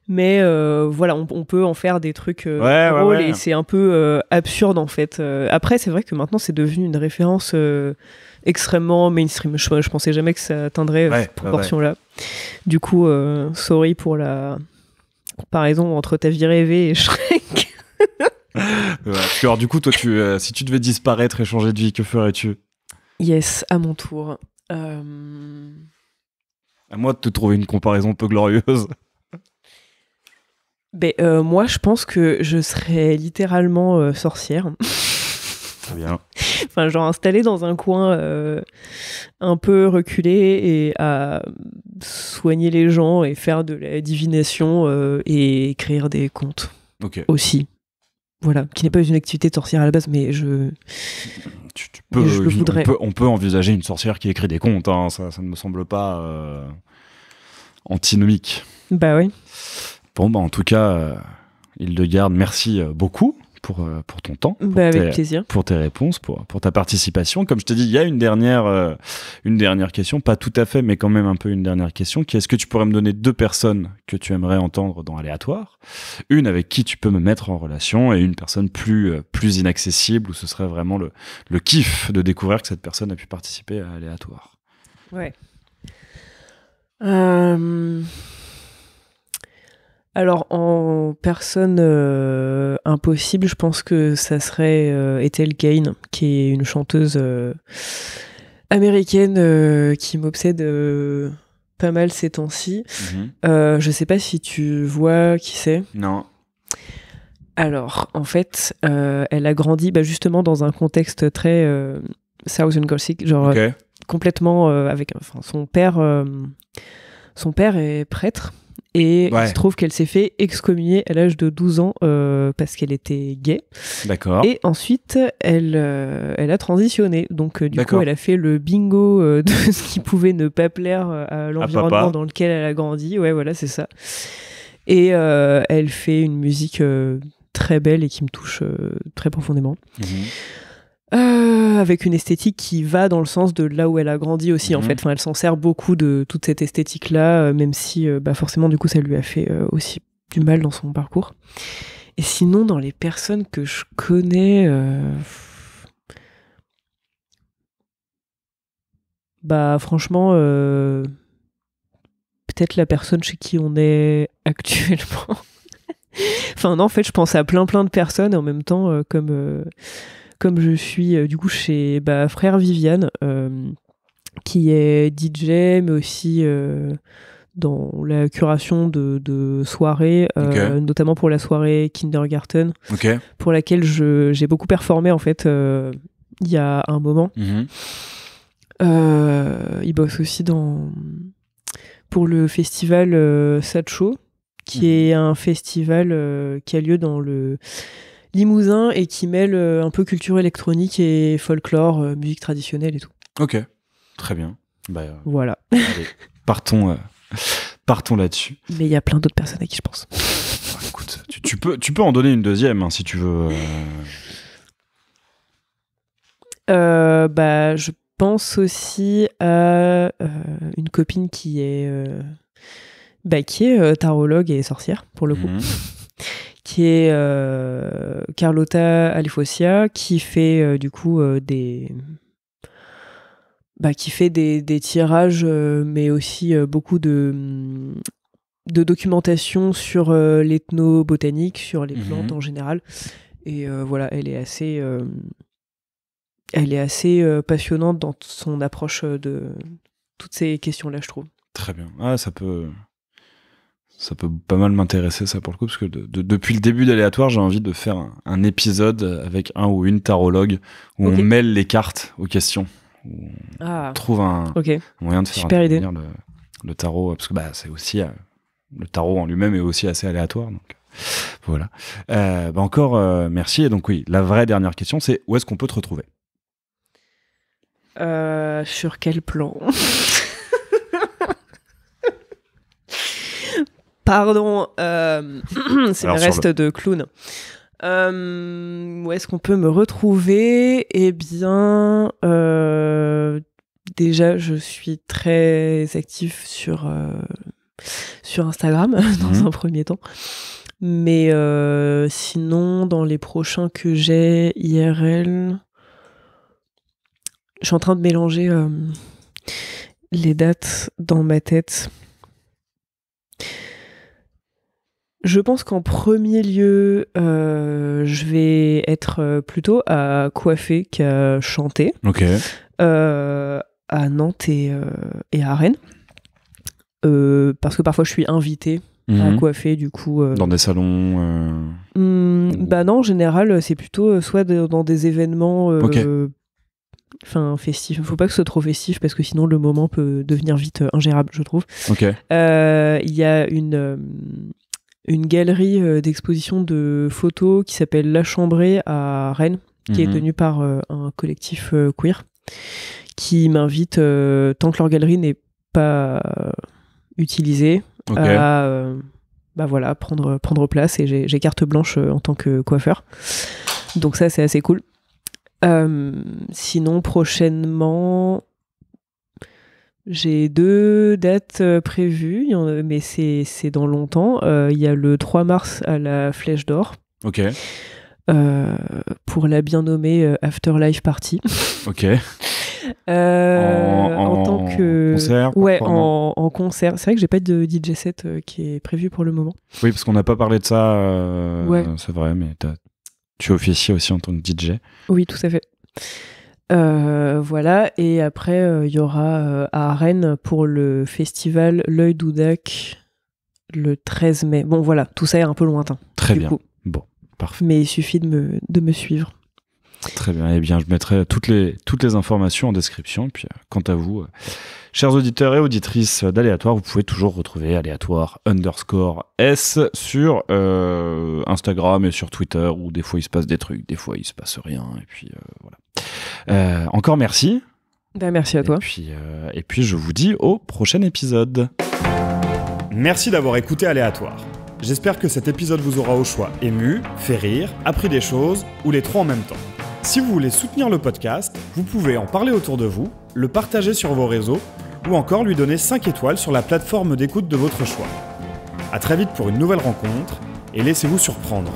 Mais voilà, on peut en faire des trucs drôles, et c'est un peu absurde en fait. Après, c'est vrai que maintenant, c'est devenu une référence extrêmement mainstream. Je pensais jamais que ça atteindrait cette proportion-là. Du coup, sorry pour la comparaison entre ta vie rêvée et Shrek. Alors du coup, toi, si tu devais disparaître et changer de vie, que ferais-tu ? Yes, à mon tour. À moi de te trouver une comparaison peu glorieuse. Moi, je pense que je serais littéralement sorcière. Très bien. Enfin, genre installée dans un coin un peu reculé et à soigner les gens et faire de la divination et écrire des contes aussi. voilà, qui n'est pas une activité de sorcière à la base, mais je le voudrais. On peut envisager une sorcière qui écrit des contes, hein, ça ne me semble pas antinomique. Bah oui. Bon, en tout cas, Hildegarde, merci beaucoup pour ton temps, avec plaisir. Pour tes réponses, pour ta participation. Comme je t'ai dit, il y a une dernière question, pas tout à fait, mais quand même un peu une dernière question, qui est: est-ce que tu pourrais me donner 2 personnes que tu aimerais entendre dans Aléatoire, une avec qui tu peux me mettre en relation, et une personne plus inaccessible, où ce serait vraiment le kiff de découvrir que cette personne a pu participer à Aléatoire? Ouais. Alors, en personne impossible, je pense que ça serait Ethel Cain, qui est une chanteuse américaine qui m'obsède pas mal ces temps-ci. Je sais pas si tu vois qui c'est. Non. Alors, en fait, elle a grandi justement dans un contexte très Southern Gothic, genre complètement avec... son père est prêtre. Et il se trouve qu'elle s'est fait excommunier à l'âge de 12 ans parce qu'elle était gay. D'accord. Et ensuite, elle a transitionné. Donc, du coup, elle a fait le bingo de ce qui pouvait ne pas plaire à l'environnement dans lequel elle a grandi. Ouais, voilà, c'est ça. Et elle fait une musique très belle et qui me touche très profondément. Avec une esthétique qui va dans le sens de là où elle a grandi aussi, en fait. Enfin, elle s'en sert beaucoup de toute cette esthétique-là, même si forcément, du coup, ça lui a fait aussi du mal dans son parcours. Et sinon, dans les personnes que je connais... franchement, peut-être la personne chez qui on est actuellement. Enfin, non, en fait, je pense à plein de personnes, et en même temps, comme je suis du coup chez Frère Viviane, qui est DJ, mais aussi dans la curation de soirées, notamment pour la soirée Kindergarten, pour laquelle j'ai beaucoup performé en fait il y a un moment. Il bosse aussi pour le festival Satcho, qui est un festival qui a lieu dans le Limousin et qui mêle un peu culture électronique et folklore, musique traditionnelle et tout. Ok, très bien. Voilà. Allez, partons là-dessus. Mais il y a plein d'autres personnes à qui je pense. Écoute, tu peux en donner une deuxième hein, si tu veux. Je pense aussi à une copine qui est tarologue et sorcière pour le coup. Qui est Carlotta Alifosia, qui fait du coup des tirages, mais aussi beaucoup de documentation sur l'ethnobotanique, sur les plantes en général. Et voilà, elle est assez passionnante dans son approche de toutes ces questions-là, je trouve. Très bien. Ah, ça peut pas mal m'intéresser ça pour le coup, parce que depuis le début d'Aléatoire, j'ai envie de faire un épisode avec un ou une tarologue où on mêle les cartes aux questions. Où on trouve un moyen de faire intervenir le tarot, parce que c'est aussi le tarot en lui-même est aussi assez aléatoire. Donc voilà. Encore merci. Et donc oui, la vraie dernière question, c'est où est-ce qu'on peut te retrouver? Sur quel plan? Pardon, c'est le reste de clown. Où est-ce qu'on peut me retrouver? Eh bien, déjà, je suis très active sur Instagram, dans un premier temps. Mais sinon, dans les prochains que j'ai IRL, je suis en train de mélanger les dates dans ma tête. Je pense qu'en premier lieu, je vais être plutôt à coiffer qu'à chanter. À Nantes et à Rennes. Parce que parfois je suis invitée à coiffer, du coup. Dans des salons non, en général, c'est plutôt soit dans des événements festifs. Faut pas que ce soit trop festif parce que sinon le moment peut devenir vite ingérable, je trouve. Il y a une galerie d'exposition de photos qui s'appelle La Chambrée à Rennes, qui est tenue par un collectif queer, qui m'invite, tant que leur galerie n'est pas utilisée, à prendre place, et j'ai carte blanche en tant que coiffeur. Donc ça, c'est assez cool. Sinon, prochainement, j'ai 2 dates prévues, mais c'est dans longtemps. Il y a le 3 mars à la Flèche d'Or. Ok. Pour la bien nommée Afterlife Party. Ok. En tant que concert. Ouais, en concert. C'est vrai que j'ai pas de DJ set qui est prévu pour le moment. Oui, parce qu'on n'a pas parlé de ça. Ouais. C'est vrai, mais tu officies aussi en tant que DJ. Oui, tout à fait. Voilà, et après il y aura à Rennes pour le festival L'Œil d'Oudac le 13 mai. Bon voilà, tout ça est un peu lointain. Très bien. Bon, parfait. Mais il suffit de me suivre. Très bien. Eh bien, je mettrai toutes les informations en description. Et puis, quant à vous, chers auditeurs et auditrices d'Aléatoire, vous pouvez toujours retrouver Aléatoire_S sur Instagram et sur Twitter, où des fois il se passe des trucs, des fois il se passe rien. Et puis voilà. Encore merci. Merci à toi. Et puis je vous dis au prochain épisode. Merci d'avoir écouté Aléatoire. J'espère que cet épisode vous aura au choix ému, fait rire, appris des choses, ou les 3 en même temps. Si vous voulez soutenir le podcast, vous pouvez en parler autour de vous, le partager sur vos réseaux, ou encore lui donner 5 étoiles sur la plateforme d'écoute de votre choix. À très vite pour une nouvelle rencontre, et laissez-vous surprendre.